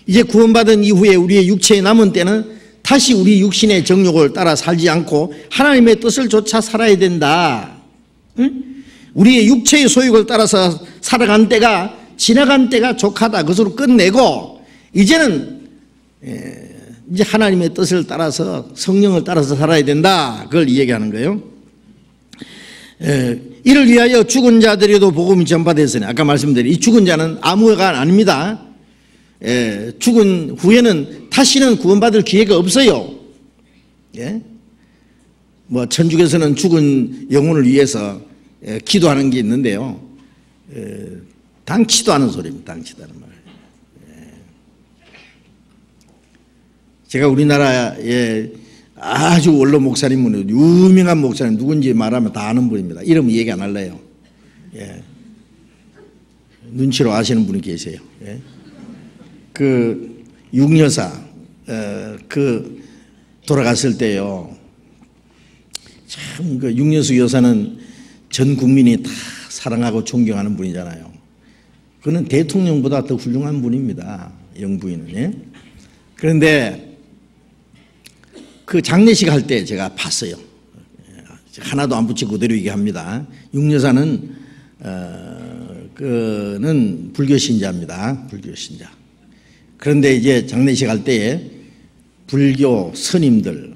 이제 구원받은 이후에 우리의 육체에 남은 때는 다시 우리 육신의 정욕을 따라 살지 않고 하나님의 뜻을 좇아 살아야 된다. 응? 우리의 육체의 소욕을 따라서 살아간 때가 지나간 때가 족하다. 그것으로 끝내고 이제는 이제 하나님의 뜻을 따라서 성령을 따라서 살아야 된다. 그걸 얘기하는 거예요. 이를 위하여 죽은 자들에도 복음이 전파되었으니 아까 말씀드린 이 죽은 자는 아무가 아닙니다. 죽은 후에는 다시는 구원받을 기회가 없어요. 예? 뭐 천주교에서는 죽은 영혼을 위해서 기도하는 게 있는데요. 당치도 않은 소리입니다. 당치도 않은 말. 제가 우리나라에 아주 원로 목사님은 유명한 목사님 누군지 말하면 다 아는 분입니다. 이름 얘기 안 할래요. 예. 눈치로 아시는 분이 계세요. 예. 그 육여사 그 돌아갔을 때요. 참 그 육여수 여사는 전 국민이 다 사랑하고 존경하는 분이잖아요. 그는 대통령보다 더 훌륭한 분입니다. 영부인은. 예? 그런데 그 장례식 할 때 제가 봤어요. 하나도 안 붙이고 그대로 얘기합니다. 육여사는 그는 불교 신자입니다. 불교 신자. 그런데 이제 장례식 할 때에 불교 스님들,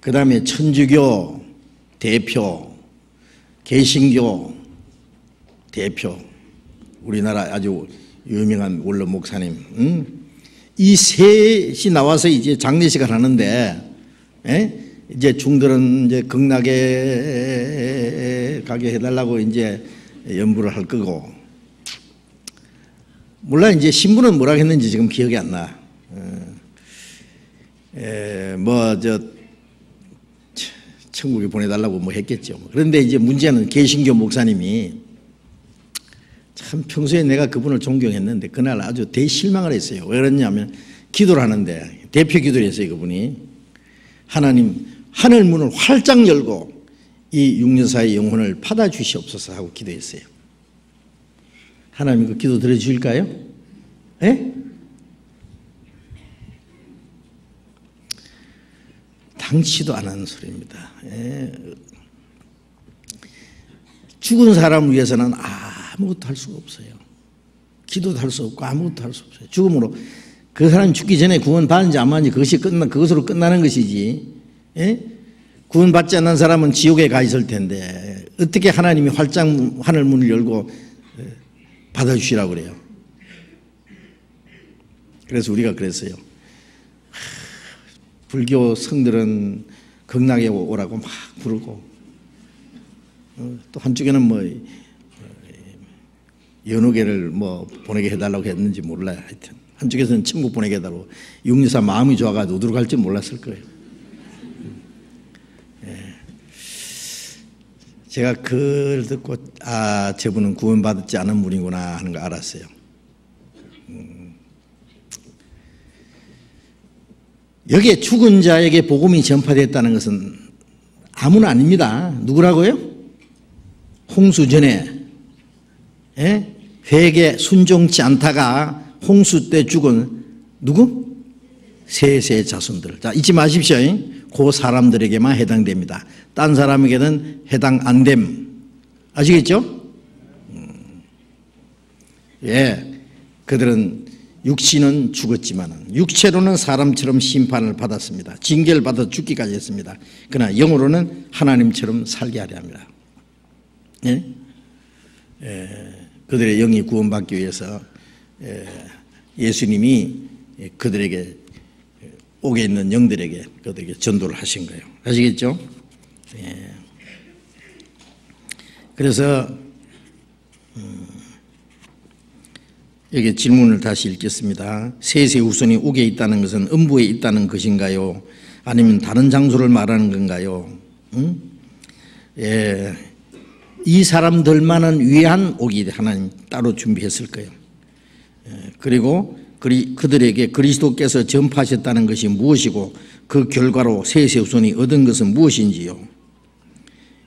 그 다음에 천주교 대표, 개신교 대표, 우리나라 아주 유명한 원로 목사님, 이 셋이 나와서 이제 장례식을 하는데, 이제 중들은 이제 극락에 가게 해달라고 이제 연부를 할 거고, 몰라 이제 신부는 뭐라고 했는지 지금 기억이 안 나. 천국에 보내달라고 뭐 했겠죠. 그런데 이제 문제는 개신교 목사님이 참 평소에 내가 그분을 존경했는데 그날 아주 대실망을 했어요. 왜 그랬냐면 기도를 하는데 대표 기도를 했어요. 그분이 하나님 하늘 문을 활짝 열고 이 육여사의 영혼을 받아주시옵소서 하고 기도했어요. 하나님 그 기도 들어주실까요? 예? 당치도 않은 소리입니다. 예. 죽은 사람을 위해서는 아무것도 할 수가 없어요. 기도도 할 수 없고 아무것도 할 수 없어요. 죽음으로 그 사람이 죽기 전에 구원받는지 안 받는지 그것으로 끝나는 것이지. 예? 구원받지 않는 사람은 지옥에 가 있을 텐데 어떻게 하나님이 활짝 하늘 문을 열고 받아주시라고 그래요. 그래서 우리가 그랬어요. 불교 성들은 극락에 오라고 막 부르고 또 한쪽에는 뭐 연옥에를 뭐 보내게 해달라고 했는지 몰라요. 하여튼 한쪽에서는 천국 보내게 해달라고. 육류사 마음이 좋아가지고 어디로 갈지 몰랐을 거예요. 제가 그걸 듣고 저분은 구원받지 않은 분이구나 하는 거 알았어요. 여기에 죽은 자에게 복음이 전파됐다는 것은 아무나 아닙니다. 누구라고요? 홍수 전에 회개 순종치 않다가 홍수 때 죽은 누구? 셋의 자손들. 자, 잊지 마십시오. 그 사람들에게만 해당됩니다. 딴 사람에게는 해당 안 됨. 아시겠죠? 예, 그들은 육신은 죽었지만 육체로는 사람처럼 심판을 받았습니다. 징계를 받아 죽기까지 했습니다. 그러나 영으로는 하나님처럼 살게 하려 합니다. 예? 그들의 영이 구원받기 위해서 예수님이 그들에게 옥에 있는 영들에게 그들에게 전도를 하신 거예요. 아시겠죠? 예. 그래서 여기 질문을 다시 읽겠습니다. 셋의 후손이 옥에 있다는 것은 음부에 있다는 것인가요? 아니면 다른 장소를 말하는 건가요? 예. 이 사람들만은 위한 옥이 하나님 따로 준비했을 거예요. 그리고 그들에게 그리스도께서 전파하셨다는 것이 무엇이고 그 결과로 셋의 후손이 얻은 것은 무엇인지요?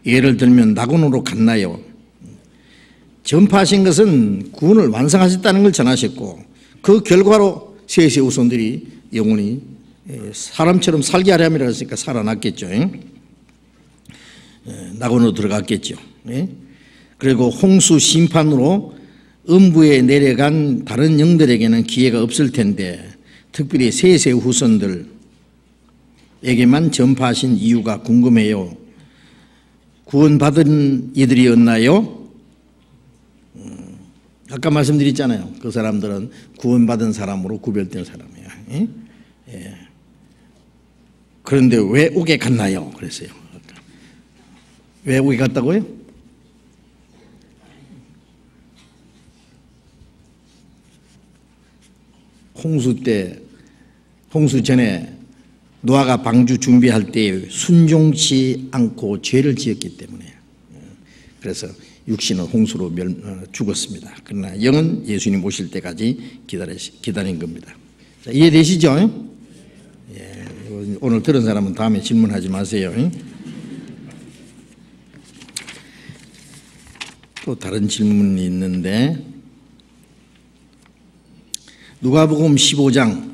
예를 들면 낙원으로 갔나요? 전파하신 것은 구원을 완성하셨다는 걸 전하셨고 그 결과로 셋의 후손들이 영원히 사람처럼 살게 하려 함이라 했으니까 살아났겠죠. 낙원으로 들어갔겠죠. 그리고 홍수 심판으로 음부에 내려간 다른 영들에게는 기회가 없을 텐데 특별히 셋의 후손들에게만 전파하신 이유가 궁금해요. 구원받은 이들이었나요? 아까 말씀드렸잖아요. 그 사람들은 구원받은 사람으로 구별된 사람이에요. 예. 그런데 왜 옥에 갔나요? 그랬어요. 왜 옥에 갔다고요? 홍수 전에 노아가 방주 준비할 때 순종치 않고 죄를 지었기 때문에 그래서 육신은 홍수로 죽었습니다. 그러나 영은 예수님 오실 때까지 기다린 겁니다. 자, 이해되시죠? 예, 오늘 들은 사람은 다음에 질문하지 마세요. 또 다른 질문이 있는데 누가복음 15장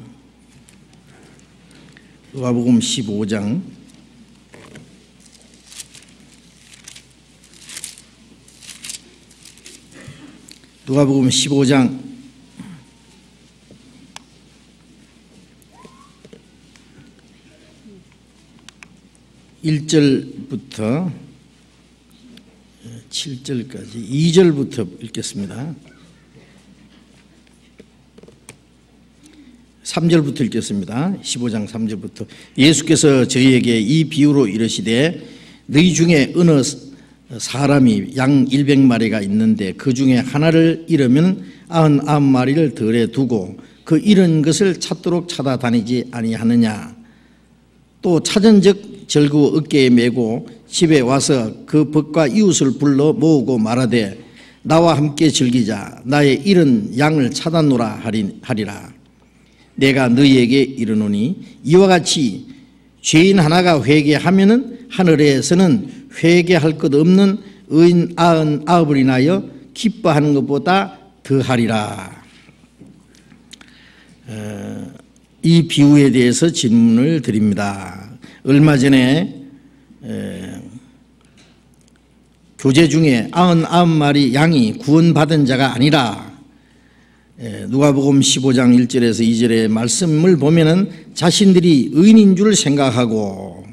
1절부터 7절까지 2절부터 읽겠습니다. 3절부터 읽겠습니다. 15장 3절부터 예수께서 저희에게 이 비유로 이르시되 너희 중에 어느 사람이 양 100마리가 있는데 그 중에 하나를 잃으면 99마리를 덜에 두고 그 잃은 것을 찾도록 찾아다니지 아니하느냐. 또 찾은즉 절구 어깨에 메고 집에 와서 그 벗과 이웃을 불러 모으고 말하되 나와 함께 즐기자. 나의 잃은 양을 찾았노라 하리라. 내가 너희에게 이르노니 이와 같이 죄인 하나가 회개하면은 하늘에서는 회개할 것 없는 의인 99을 인하여 기뻐하는 것보다 더하리라. 이 비유에 대해서 질문을 드립니다. 얼마 전에 교제 중에 99마리 양이 구원받은 자가 아니라 누가복음 15장 1절에서 2절의 말씀을 보면은 자신들이 의인인 줄 생각하고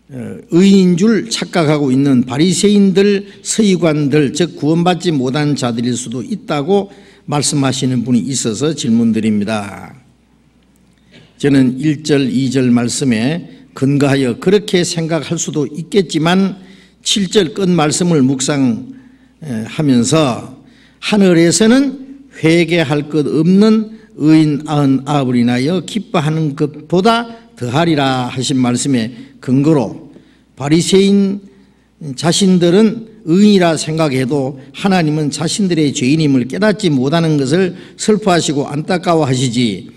의인인 줄 착각하고 있는 바리새인들, 서기관들, 즉 구원받지 못한 자들일 수도 있다고 말씀하시는 분이 있어서 질문드립니다. 저는 1절, 2절 말씀에 근거하여 그렇게 생각할 수도 있겠지만 7절 끝 말씀을 묵상하면서 하늘에서는 회개할 것 없는 의인 99을 인하여 기뻐하는 것보다 더하리라 하신 말씀에 근거로 바리새인 자신들은 의인이라 생각해도 하나님은 자신들의 죄인임을 깨닫지 못하는 것을 슬퍼하시고 안타까워하시지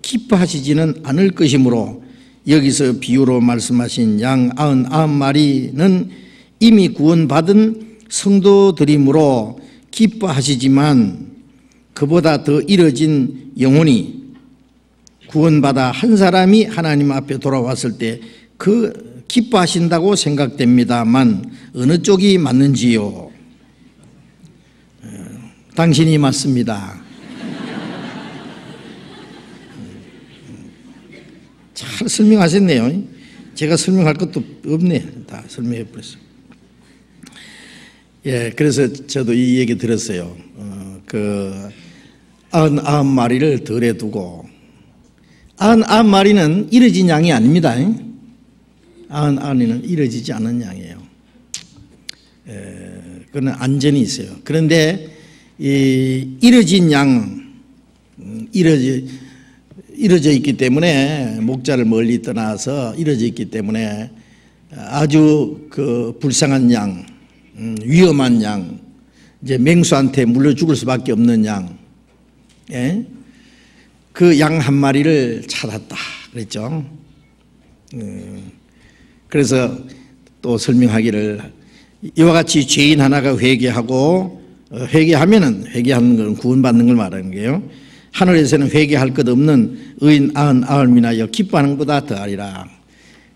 기뻐하시지는 않을 것이므로 여기서 비유로 말씀하신 양 99마리는 이미 구원받은 성도들이므로 기뻐하시지만 그보다 더 이뤄진 영혼이 구원받아 한 사람이 하나님 앞에 돌아왔을 때 그 기뻐하신다고 생각됩니다만 어느 쪽이 맞는지요? 당신이 맞습니다. 잘 설명하셨네요. 제가 설명할 것도 없네. 다 설명해 버렸어요. 예, 그래서 저도 이 얘기 들었어요. 99마리를 덜에 두고 99마리는 이뤄진 양이 아닙니다. 99마리는 이뤄지지 않은 양이에요. 그거는 안전이 있어요. 그런데 이 이뤄진 양, 이뤄져 있기 때문에 목자를 멀리 떠나서 이뤄져 있기 때문에 아주 그 불쌍한 양, 위험한 양, 이제 맹수한테 물려 죽을 수밖에 없는 양, 예? 그 양 한 마리를 찾았다 그랬죠. 그래서 또 설명하기를 이와 같이 죄인 하나가 회개하고 회개하면은 회개하는 건 구원받는 걸 말하는 거예요. 하늘에서는 회개할 것 없는 의인 99을 인하여 기뻐하는 것보다 더하리라.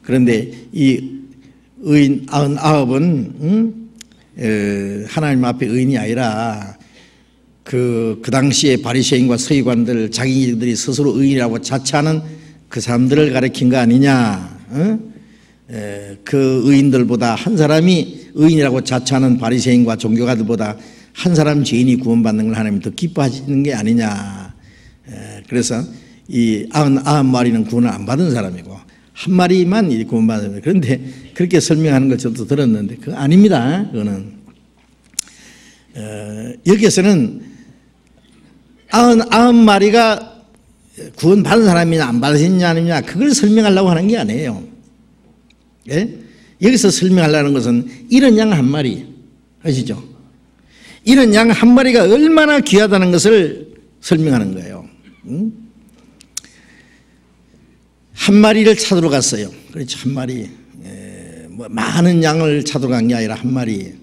그런데 이 의인 99은 하나님 앞에 의인이 아니라 그 당시에 바리새인과 서기관들 자기들이 스스로 의인이라고 자처하는 그 사람들을 가리킨 거 아니냐. 그 의인들보다 한 사람이 의인이라고 자처하는 바리새인과 종교가들보다 한 사람 죄인이 구원받는 걸 하나님이 더 기뻐하시는 게 아니냐. 그래서 이 99마리는 구원을 안 받은 사람이고 한 마리만 구원받은 사람이에요. 그런데 그렇게 설명하는 걸 저도 들었는데 그거 아닙니다. 그거는 여기에서는 99마리가 구원받은 사람이냐 안 받으셨냐 아니냐 그걸 설명하려고 하는 게 아니에요. 예? 여기서 설명하려는 것은 이런 양 한 마리 아시죠? 이런 양 한 마리가 얼마나 귀하다는 것을 설명하는 거예요. 한 마리를 찾으러 갔어요. 그렇죠. 한 마리. 뭐 많은 양을 찾으러 간 게 아니라 한 마리.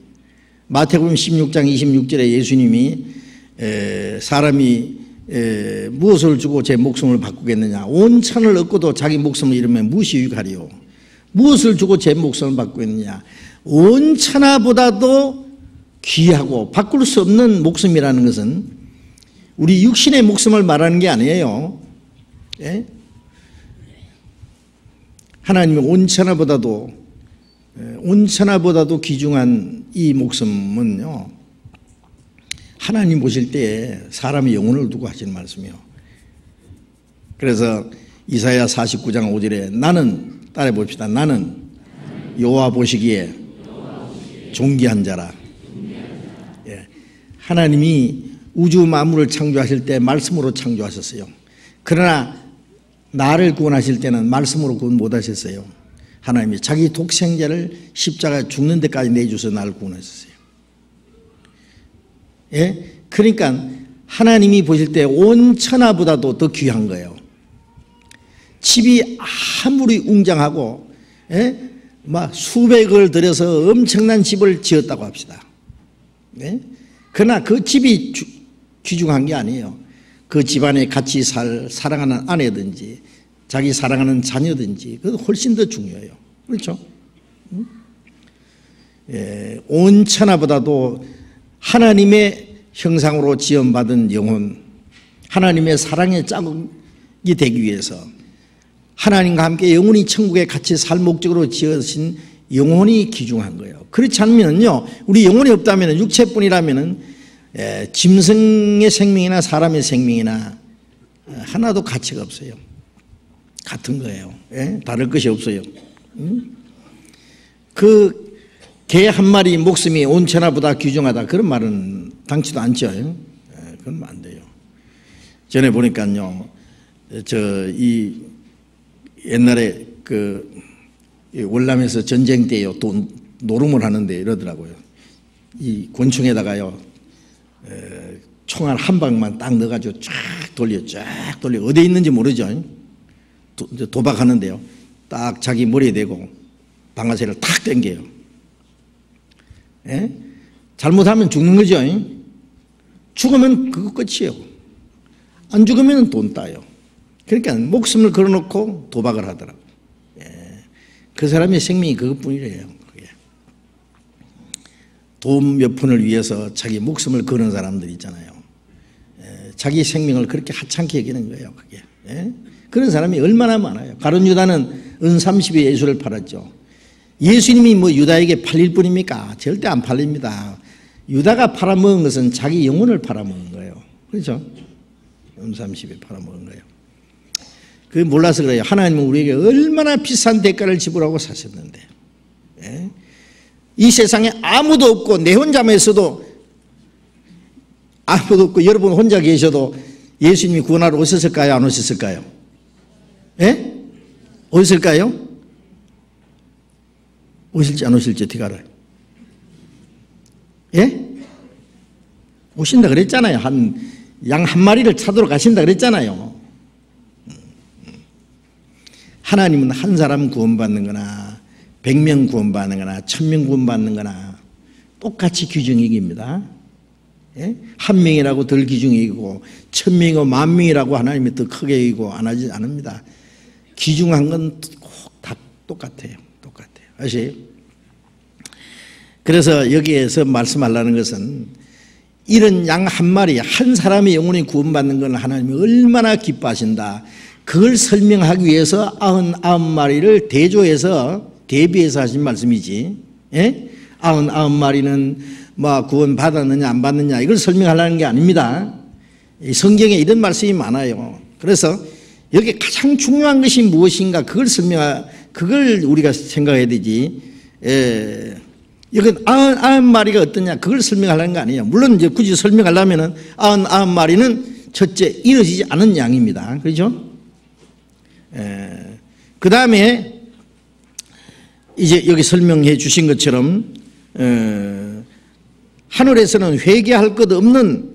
마태복음 16장 26절에 예수님이 사람이 무엇을 주고 제 목숨을 바꾸겠느냐. 온 천을 얻고도 자기 목숨을 잃으면 무엇이 유익하리요. 무엇을 주고 제 목숨을 바꾸겠느냐. 온 천하보다도 귀하고 바꿀 수 없는 목숨이라는 것은 우리 육신의 목숨을 말하는 게 아니에요. 예? 하나님이 온 천하보다도 귀중한 이 목숨은요, 하나님 보실 때 사람의 영혼을 두고 하시는 말씀이에요. 그래서 이사야 49장 5절에 나는, 따라해 봅시다. 나는 여호와 보시기에 존귀한 자라. 예. 하나님이 우주 만물을 창조하실 때 말씀으로 창조하셨어요. 그러나 나를 구원하실 때는 말씀으로 구원 못하셨어요. 하나님이 자기 독생자를 십자가에 죽는 데까지 내주셔서 나를 구원하셨어요. 예? 그러니까 하나님이 보실 때 온 천하보다도 더 귀한 거예요. 집이 아무리 웅장하고, 예? 막 수백을 들여서 엄청난 집을 지었다고 합시다. 예? 그러나 그 집이 귀중한 게 아니에요. 그 집안에 같이 사랑하는 아내든지 자기 사랑하는 자녀든지 그것도 훨씬 더 중요해요. 그렇죠? 예, 온 천하보다도 하나님의 형상으로 지음받은 영혼, 하나님의 사랑의 짝이 되기 위해서 하나님과 함께 영원히 천국에 같이 살 목적으로 지으신 영혼이 귀중한 거예요. 그렇지 않으면요, 우리 영혼이 없다면, 육체뿐이라면 짐승의 생명이나 사람의 생명이나 하나도 가치가 없어요. 같은 거예요. 예? 다를 것이 없어요. 그 개 한 마리 목숨이 온천하보다 귀중하다, 그런 말은 당치도 않죠. 예? 그러면 안 돼요. 전에 보니까요, 옛날에 월남에서 전쟁 때요, 또 노름을 하는데 이러더라고요. 이 권총에다가요, 총알 한 방만 딱 넣어가지고 쫙 돌려. 어디에 있는지 모르죠. 도박하는데요. 딱 자기 머리에 대고 방아쇠를 탁 당겨요. 예? 잘못하면 죽는 거죠. 죽으면 그거 끝이에요. 안 죽으면 돈 따요. 그러니까 목숨을 걸어놓고 도박을 하더라고요. 예. 그 사람의 생명이 그것뿐이래요. 그게. 돈 몇 푼을 위해서 자기 목숨을 거는 사람들 있잖아요. 예. 자기 생명을 그렇게 하찮게 여기는 거예요. 그게. 예? 그런 사람이 얼마나 많아요. 가룟 유다는 은 30에 예수를 팔았죠. 예수님이 뭐 유다에게 팔릴 뿐입니까? 절대 안 팔립니다. 유다가 팔아먹은 것은 자기 영혼을 팔아먹은 거예요. 그렇죠? 은 30에 팔아먹은 거예요. 그게 몰라서 그래요. 하나님은 우리에게 얼마나 비싼 대가를 지불하고 사셨는데, 예? 이 세상에 아무도 없고 내 혼자만 있어도, 아무도 없고 여러분 혼자 계셔도 예수님이 구원하러 오셨을까요? 안 오셨을까요? 예? 오셨을까요? 오실지 안 오실지 어떻게 알아요? 예? 오신다 그랬잖아요. 양 한 마리를 찾으러 가신다 그랬잖아요. 하나님은 한 사람 구원받는 거나 100명 구원받는 거나 1000명 구원받는 거나 똑같이 규정이 이깁니다. 예? 한 명이라고 덜 귀중히 이기고 1000명이고 10,000명이라고 하나님이 더 크게 이기고 안 하지 않습니다. 귀중한 건 꼭 다 똑같아요. 아시? 그래서 여기에서 말씀하려는 것은 이런 양 한 마리, 한 사람의 영혼이 구원받는 건 하나님이 얼마나 기뻐하신다. 그걸 설명하기 위해서 99마리를 대비해서 하신 말씀이지. 예? 99마리는 뭐 구원 받았느냐 안 받느냐 이걸 설명하려는 게 아닙니다. 성경에 이런 말씀이 많아요. 그래서 여기 가장 중요한 것이 무엇인가 그걸 우리가 생각해야 되지. 이건 99마리가 어떠냐 그걸 설명하려는 거 아니에요. 물론 이제 굳이 설명하려면은 99마리는 첫째 이루어지지 않은 양입니다. 그렇죠? 그 다음에 이제 여기 설명해 주신 것처럼 하늘에서는 회개할 것 없는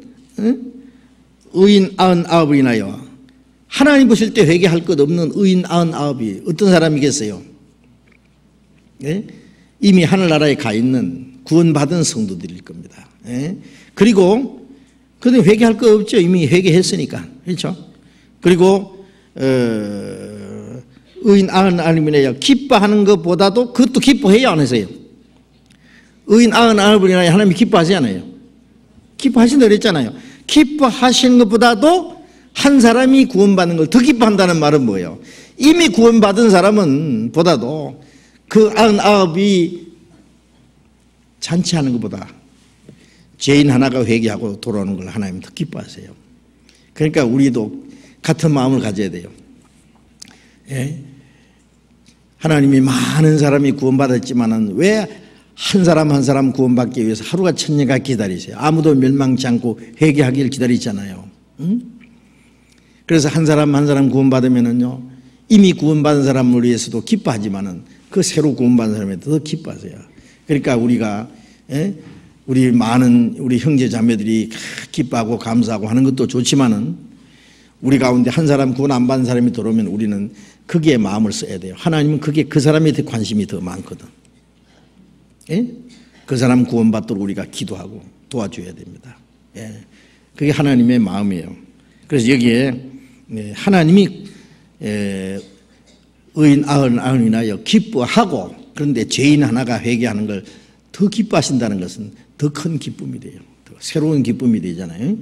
의인 99이나요. 하나님 보실 때 회개할 것 없는 의인 99이 어떤 사람이겠어요? 예? 이미 하늘나라에 가 있는 구원받은 성도들일 겁니다. 예? 그리고 그들 회개할 거 없죠. 이미 회개했으니까. 그렇죠? 그리고 의인 99이나요. 기뻐하는 것보다도 그것도 기뻐해요 안 하세요? 의인 99이나요. 하나님이 기뻐하지 않아요? 기뻐하신다고 그랬잖아요. 기뻐하시는 것보다도 한 사람이 구원받는 걸 더 기뻐한다는 말은 뭐예요? 이미 구원받은 사람은 보다도 그 99이 잔치하는 것보다 죄인 하나가 회개하고 돌아오는 걸 하나님 더 기뻐하세요. 그러니까 우리도 같은 마음을 가져야 돼요. 예? 하나님이 많은 사람이 구원받았지만은 왜 한 사람 한 사람 구원받기 위해서 하루가 천년가 기다리세요? 아무도 멸망치 않고 회개하기를 기다리잖아요. 응? 그래서 한 사람 한 사람 구원받으면은요, 이미 구원받은 사람을 위해서도 기뻐하지만은 그 새로 구원받은 사람에 더 기뻐하세요. 그러니까 우리가, 우리 많은 우리 형제 자매들이 기뻐하고 감사하고 하는 것도 좋지만은 우리 가운데 한 사람 구원 안 받은 사람이 들어오면 우리는 거기에 마음을 써야 돼요. 하나님은 그게 그 사람에 대해 관심이 더 많거든. 예? 그 사람 구원받도록 우리가 기도하고 도와줘야 됩니다. 예. 그게 하나님의 마음이에요. 그래서 여기에 하나님이 의인 99이나요 기뻐하고, 그런데 죄인 하나가 회개하는 걸 더 기뻐하신다는 것은 더 큰 기쁨이 돼요. 새로운 기쁨이 되잖아요.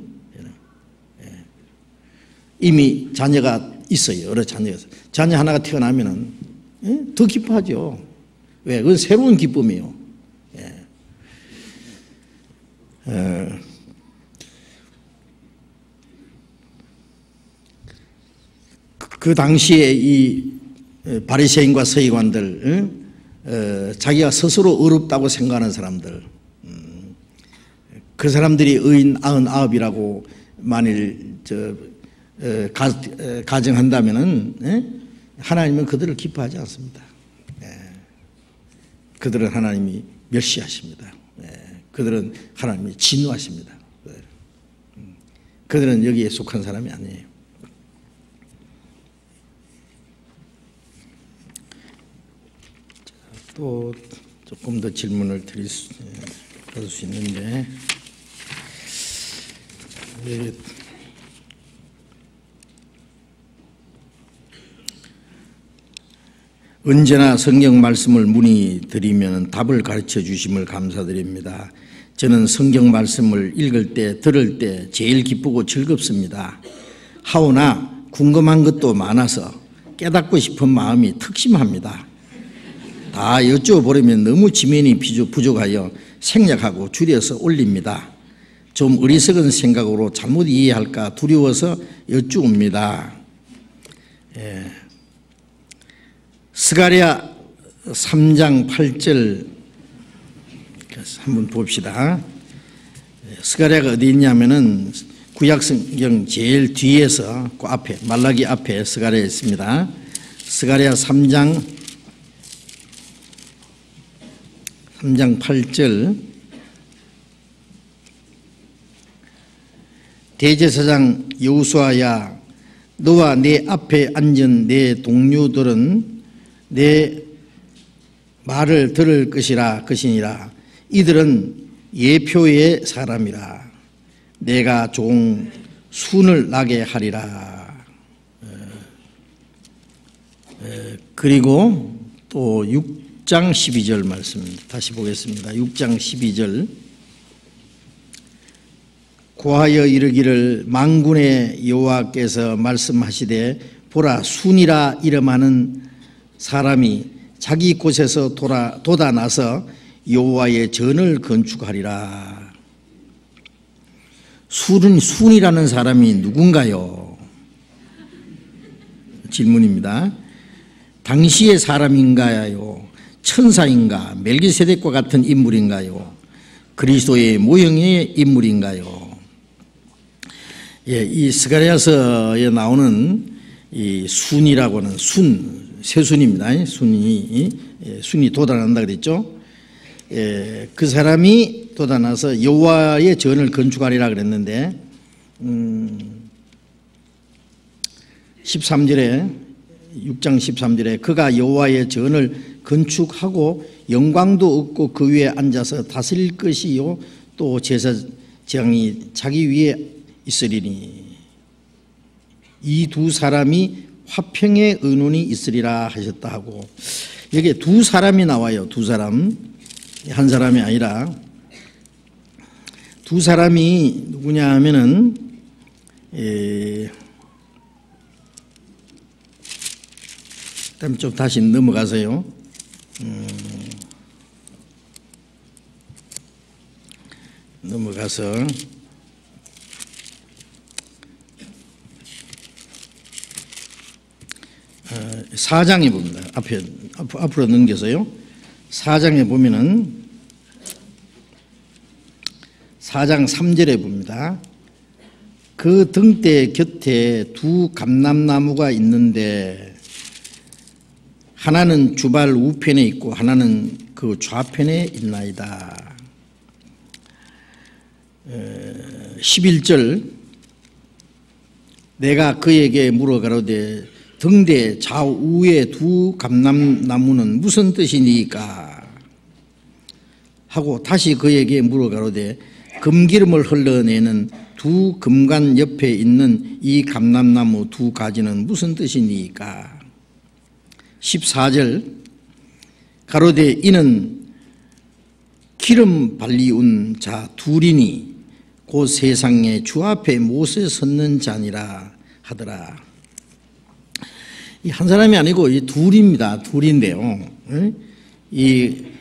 이미 자녀가 있어요. 여러 자녀가 있어요. 자녀 하나가 태어나면은 더 기뻐하죠. 왜? 그건 새로운 기쁨이에요. 그 당시에 이 바리새인과 서기관들, 자기가 스스로 어렵다고 생각하는 사람들, 그 사람들이 의인 99이라고 만일 가정한다면은 하나님은 그들을 기뻐하지 않습니다. 그들은 하나님이 멸시하십니다. 그들은 하나님이 진노하십니다. 그들은 여기에 속한 사람이 아니에요. 또 조금 더 질문을 드릴 수 있는데, 언제나 성경 말씀을 문의드리면 답을 가르쳐 주심을 감사드립니다. 저는 성경 말씀을 읽을 때, 들을 때 제일 기쁘고 즐겁습니다. 하오나 궁금한 것도 많아서 깨닫고 싶은 마음이 특심합니다. 다 여쭤보려면 너무 지면이 부족하여 생략하고 줄여서 올립니다. 좀 어리석은 생각으로 잘못 이해할까 두려워서 여쭈옵니다. 스가랴 3장 8절 한번 봅시다. 스가랴가 어디 있냐면은 구약성경 제일 뒤에서 그 앞에, 말라기 앞에 스가랴 있습니다. 스가랴 3장 8절, 대제사장 여호수아야, 너와 내 앞에 앉은 내 동료들은 내 말을 들을 것이니라. 이들은 예표의 사람이라. 내가 종 순을 나게 하리라. 그리고 또 6장 12절 말씀 다시 보겠습니다. 6장 12절, 고하여 이르기를 만군의 여호와께서 말씀하시되 보라, 순이라 이름하는 사람이 자기 곳에서 돋아나서 여호와의 전을 건축하리라. 순이라는 사람이 누군가요? 질문입니다. 당시의 사람인가요? 천사인가? 멜기세덱과 같은 인물인가요? 그리스도의 모형의 인물인가요? 이 스가랴서에 나오는 이 순이라고는 세순입니다. 순이 돋아난다 그랬죠. 그 사람이 돋아나서 여호와의 전을 건축하리라 그랬는데, 13절에 6장 13절에 그가 여호와의 전을 건축하고 영광도 얻고 그 위에 앉아서 다스릴 것이요 또 제사장이 자기 위에 있으리니 이 두 사람이 화평의 의논이 있으리라 하셨다 하고, 여기에 두 사람이 나와요. 두 사람, 한 사람이 아니라 두 사람이 누구냐 하면은 그다음 좀 다시 넘어가세요. 넘어가서 4장에 봅니다. 앞으로 넘겨서요. 4장에 보면은 4장 3절에 봅니다. 그 등대 곁에 두 감람나무가 있는데 하나는 주발 우편에 있고 하나는 그 좌편에 있나이다. 11절, 내가 그에게 물어 가로되 등대 좌우의 두 감람나무는 무슨 뜻이니까 하고 다시 그에게 물어 가로되 금기름을 흘러내는 두 금관 옆에 있는 이 감람나무 두 가지는 무슨 뜻이니까. 14절, 가로되 이는 기름 발리운 자 둘이니 곧 세상에 주 앞에 못에 섰는 자니라 하더라. 이 한 사람이 아니고 이 둘입니다. 둘인데요. 이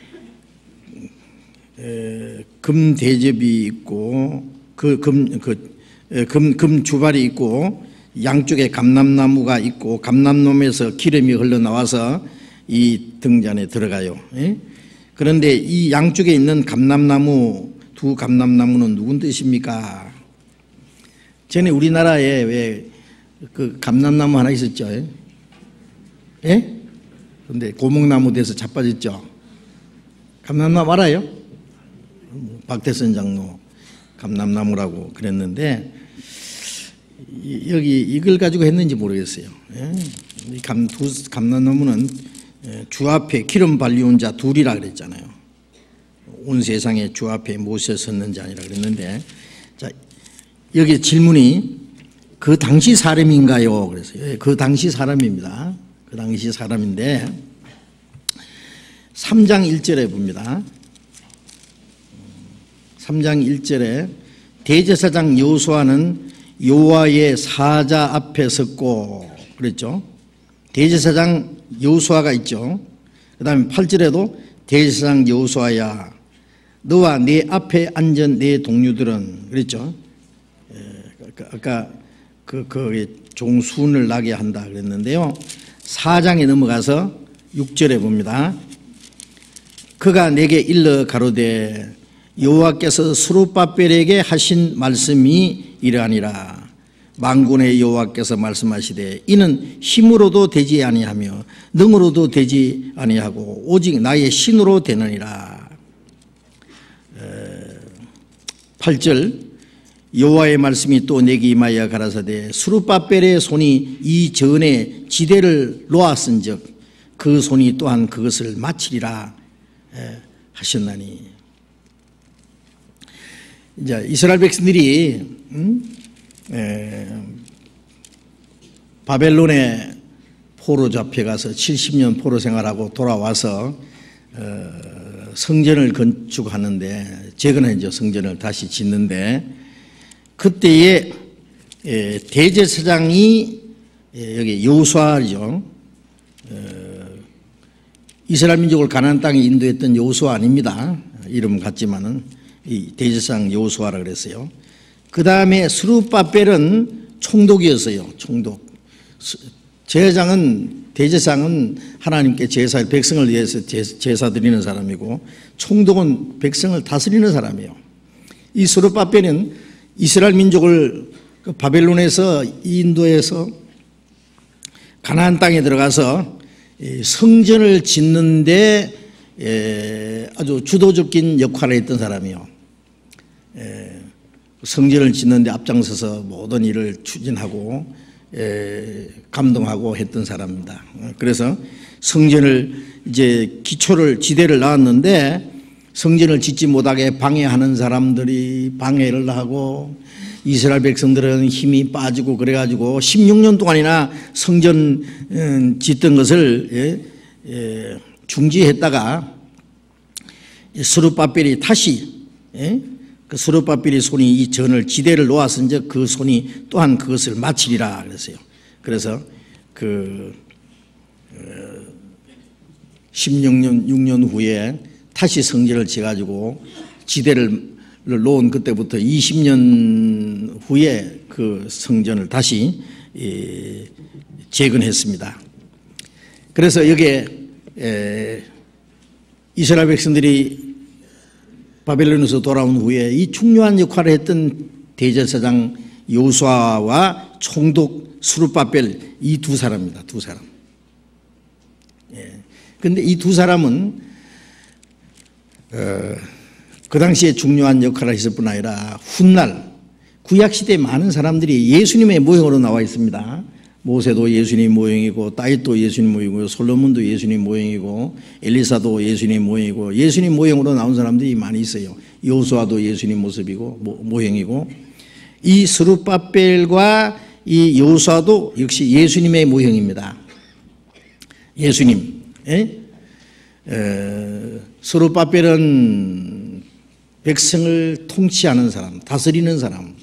금 대접이 있고 금 주발이 있고 양쪽에 감람나무가 있고 감람나무에서 기름이 흘러나와서 이 등잔에 들어가요. 그런데 이 양쪽에 있는 감람나무, 두 감람나무는 누군 뜻입니까? 전에 우리나라에 왜 그 감람나무 하나 있었죠? 예? 그런데 고목나무 돼서 자빠졌죠? 감람나무 알아요? 박태선 장로 감람나무라고 그랬는데 여기 이걸 가지고 했는지 모르겠어요. 이 감람나무는 주 앞에 기름 발리온 자 둘이라 그랬잖아요. 온 세상에 주 앞에 못에 섰는 자니라 그랬는데, 자, 여기 질문이 그 당시 사람인가요? 그래서 그 당시 사람입니다. 그 당시 사람인데 3장 1절에 봅니다. 3장 1절에 대제사장 여호수아는 여호와의 사자 앞에 섰고 그랬죠. 대제사장 여호수아가 있죠. 그 다음에 8절에도 대제사장 여호수아야 너와 내 앞에 앉은 내 동료들은 그랬죠. 아까 그 종순을 나게 한다 그랬는데요. 4장에 넘어가서 6절에 봅니다. 그가 내게 일러 가로되 여호와께서 스룹바벨에게 하신 말씀이 이러하니라. 만군의 여호와께서 말씀하시되 이는 힘으로도 되지 아니하며 능으로도 되지 아니하고 오직 나의 신으로 되느니라. 8절 여호와의 말씀이 또 내게 임하여 가라사대 스룹바벨의 손이 이 전에 지대를 놓았은즉 그 손이 또한 그것을 마치리라 하셨나니. 이제 이스라엘 백성들이 바벨론에 포로 잡혀가서 70년 포로 생활하고 돌아와서 성전을 건축하는데 재건하죠. 성전을 다시 짓는데 그때에 대제사장이 여기 여호수아죠. 이스라엘 민족을 가나안 땅에 인도했던 여호수아 아닙니다. 이름 같지만은 이 대제사장 여호수아라 그랬어요. 그 다음에 스룹바벨은 총독이었어요. 총독. 대제사장은 하나님께 제사, 백성을 위해서 제사 드리는 사람이고 총독은 백성을 다스리는 사람이에요. 이 스룹바벨은 이스라엘 민족을 바벨론에서 인도해서 가나안 땅에 들어가서 성전을 짓는데 아주 주도적인 역할을 했던 사람이에요. 성전을 짓는데 앞장서서 모든 일을 추진하고 감동하고 했던 사람입니다. 그래서 성전을 이제 지대를 놨는데 성전을 짓지 못하게 방해하는 사람들이 방해를 하고 이스라엘 백성들은 힘이 빠지고 그래가지고 16년 동안이나 성전 짓던 것을 중지했다가 스룹바벨이 다시 그 스룹바벨의 손이 이 전을 지대를 놓았은즉 그 손이 또한 그것을 마치리라 그랬어요. 그래서 그 16년 후에 다시 성전을 지어가지고 지대를 놓은 그때부터 20년 후에 그 성전을 다시 재건했습니다. 그래서 여기에 이스라엘 백성들이 바벨론에서 돌아온 후에 이 중요한 역할을 했던 대제사장 여호수아와 총독 스룹바벨 이 두 사람입니다. 두 사람. 그런데 이 두 사람은 그 당시에 중요한 역할을 했을 뿐 아니라 훗날 구약시대에 많은 사람들이 예수님의 모형으로 나와 있습니다. 모세도 예수님 모형이고 다윗도 예수님 모형이고 솔로몬도 예수님 모형이고 엘리사도 예수님 모형이고 예수님 모형으로 나온 사람들이 많이 있어요. 여호수아도 예수님 모습이고 모형이고 이 스룹바벨과 이 여호수아도 역시 예수님의 모형입니다. 예수님. 스룹바벨은 백성을 통치하는 사람, 다스리는 사람,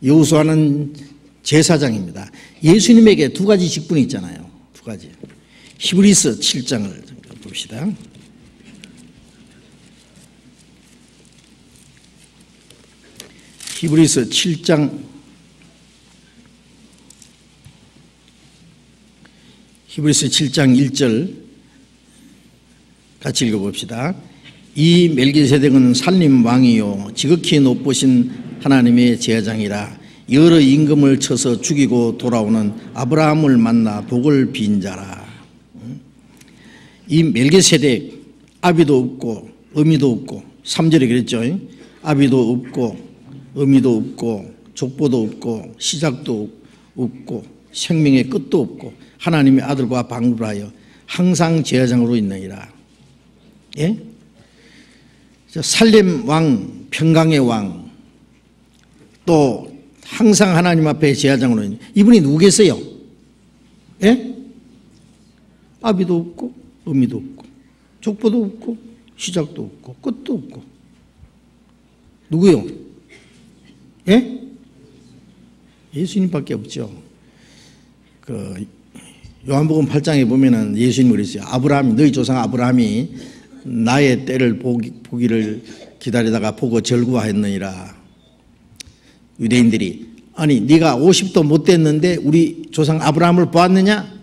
여호수아는 제사장입니다. 예수님에게 두 가지 직분이 있잖아요. 두 가지. 히브리서 7장을 봅시다. 히브리서 7장 1절 같이 읽어봅시다. 이 멜기세덱은 살림 왕이요 지극히 높으신 하나님의 제사장이라 여러 임금을 쳐서 죽이고 돌아오는 아브라함을 만나 복을 빈 자라. 이 멜기세덱 아비도 없고 어미도 없고 3절에 그랬죠. 아비도 없고 어미도 없고 족보도 없고 시작도 없고 생명의 끝도 없고 하나님의 아들과 방불하여 항상 제사장으로 있느니라. 예? 살렘 왕, 평강의 왕, 또 항상 하나님 앞에 제사장으로 있는 이분이 누구겠어요? 예? 아비도 없고 어미도 없고 족보도 없고 시작도 없고 끝도 없고 누구요? 예? 예수님밖에 없죠. 요한복음 8장에 보면은 예수님이 그랬어요. 아브라함이, 너희 조상 아브라함이 나의 때를 보기를 기다리다가 보고 절구하였느니라. 유대인들이 아니 네가 50도 못 됐는데 우리 조상 아브라함을 보았느냐?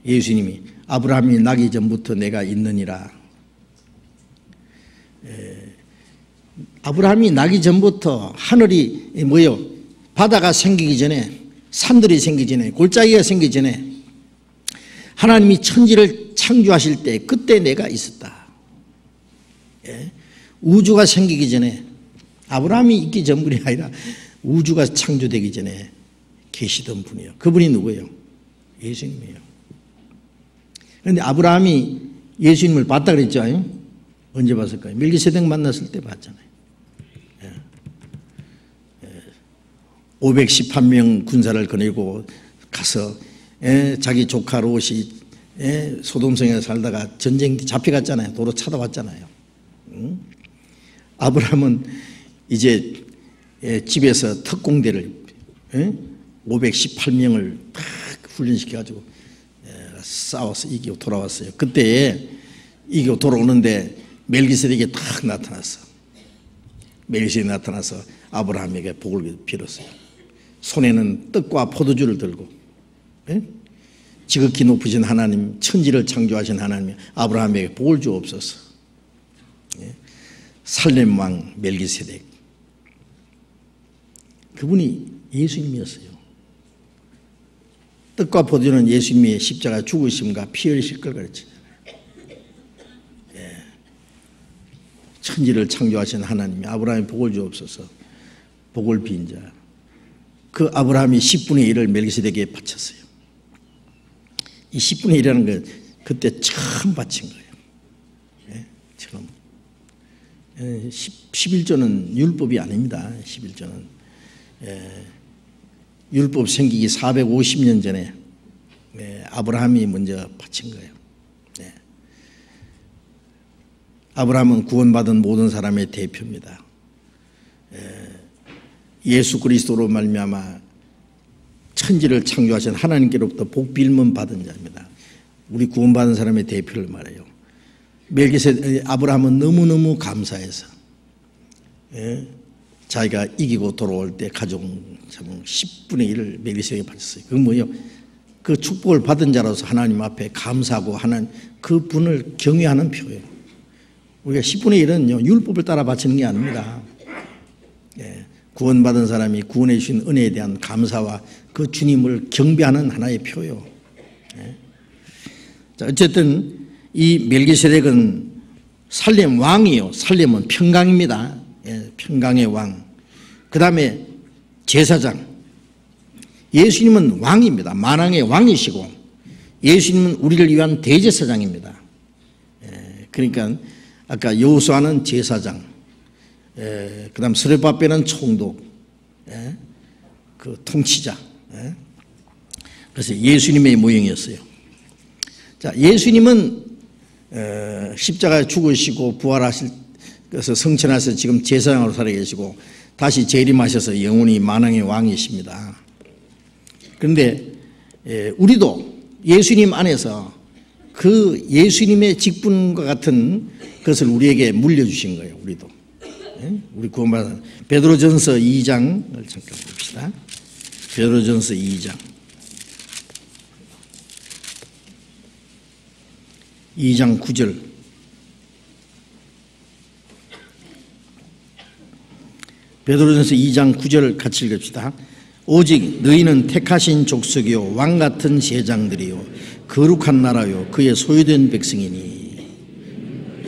예수님이 아브라함이 나기 전부터 내가 있느니라. 아브라함이 나기 전부터 하늘이 뭐요? 바다가 생기기 전에, 산들이 생기기 전에, 골짜기가 생기기 전에 하나님이 천지를 창조하실 때 그때 내가 있었다. 예? 우주가 생기기 전에, 아브라함이 있기 전분이 아니라 우주가 창조되기 전에 계시던 분이요. 그분이 누구예요? 예수님이에요. 그런데 아브라함이 예수님을 봤다 그랬죠? 언제 봤을까요? 멜기세덱 만났을 때 봤잖아요. 518명 군사를 거느리고 가서 자기 조카 롯이 소돔성에 살다가 전쟁 잡혀갔잖아요. 도로 찾아왔잖아요. 아브라함은 이제 집에서 특공대를 518명을 딱 훈련시켜가지고 싸워서 이기고 돌아왔어요. 그때 이기고 돌아오는데 멜기세덱이 딱 나타났어. 멜기세덱이 나타나서 아브라함에게 복을 빌었어요. 손에는 떡과 포도주를 들고, 지극히 높으신 하나님, 천지를 창조하신 하나님이 아브라함에게 복을 주옵소서. 살렘 왕 멜기세덱, 그분이 예수님이었어요. 떡과 포도주는 예수님의 십자가 죽으심과 피 흘리실 걸 가르치잖아요. 천지를 창조하신 하나님이 아브라함에 복을 주옵소서. 복을 빈 자. 그 아브라함이 10분의 1을 멜기세덱에게 바쳤어요. 이 10분의 1이라는 건 그때 처음 바친 거예요. 처음. 11조는 율법이 아닙니다. 11조는. 율법 생기기 450년 전에 아브라함이 먼저 바친 거예요. 아브라함은 구원받은 모든 사람의 대표입니다. 예수 그리스도로 말미암아 천지를 창조하신 하나님께로부터 복 빌문 받은 자입니다. 우리 구원받은 사람의 대표를 말해요. 멜기세덱 아브라함은 너무너무 감사해서 자기가 이기고 돌아올 때 가져온 10분의 1을 멜기세덱에게 바쳤어요. 그건 뭐예요? 그 축복을 받은 자로서 하나님 앞에 감사하고 하는 그 분을 경외하는 표예요. 우리가 10분의 1은 율법을 따라 바치는 게 아닙니다. 구원받은 사람이 구원해 주신 은혜에 대한 감사와 그 주님을 경배하는 하나의 표요. 자, 어쨌든 이 멜기세덱은 살렘 왕이요. 살렘은 평강입니다. 평강의 왕. 그 다음에 제사장. 예수님은 왕입니다. 만왕의 왕이시고 예수님은 우리를 위한 대제사장입니다. 그러니까 아까 여호수아는 제사장, 그 다음 스룹바벨은 총독, 그 통치자. 그래서 예수님의 모형이었어요. 자, 예수님은 십자가에 죽으시고 부활하실 그래서 성천하셔서 지금 제사장으로 살아계시고 다시 재림하셔서 영원히 만왕의 왕이십니다. 그런데 우리도 예수님 안에서 그 예수님의 직분과 같은 것을 우리에게 물려주신 거예요. 우리도. 우리 구원받은 베드로전서 2장을 잠깐 봅시다. 베드로전서 2장 9절. 베드로전서 2장 9절 같이 읽읍시다. 오직 너희는 택하신 족속이요 왕같은 제장들이요 거룩한 나라요 그의 소유된 백성이니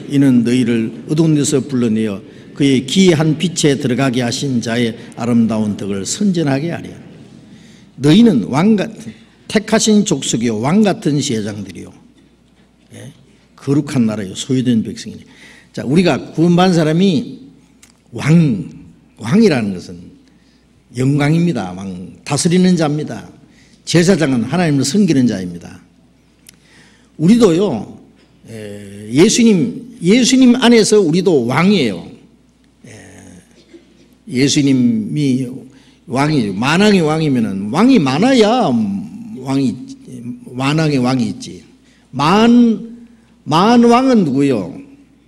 이는 너희를 어두운 데서 불러내어 그의 기이한 빛에 들어가게 하신 자의 아름다운 덕을 선전하게 하려. 너희는 왕같은 택하신 족속이요 왕같은 제장들이요 거룩한 나라요 소유된 백성이니. 자, 우리가 구원받은 사람이 왕이라는 것은 영광입니다. 왕, 다스리는 자입니다. 제사장은 하나님을 섬기는 자입니다. 우리도요, 예수님 안에서 우리도 왕이에요. 예수님이 왕이에요. 만왕의 왕이면은 왕이 많아야 만왕의 왕이 있지. 만왕은 누구요?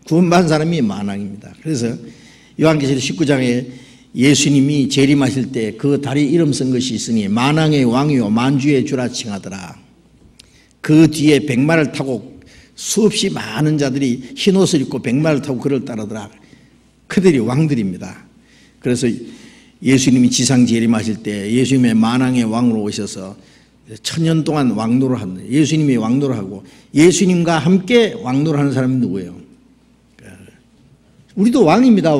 구원받은 사람이 만왕입니다. 그래서 요한계시록 19장에 예수님이 재림하실 때 그 다리 이름 쓴 것이 있으니 만왕의 왕이요 만주의 주라 칭하더라. 그 뒤에 백마를 타고 수없이 많은 자들이 흰옷을 입고 백마를 타고 그를 따르더라. 그들이 왕들입니다. 그래서 예수님이 지상 재림하실 때 예수님의 만왕의 왕으로 오셔서 천년 동안 왕노를 하는, 예수님이 왕노를 하고 예수님과 함께 왕노를 하는 사람이 누구예요? 우리도 왕입니다.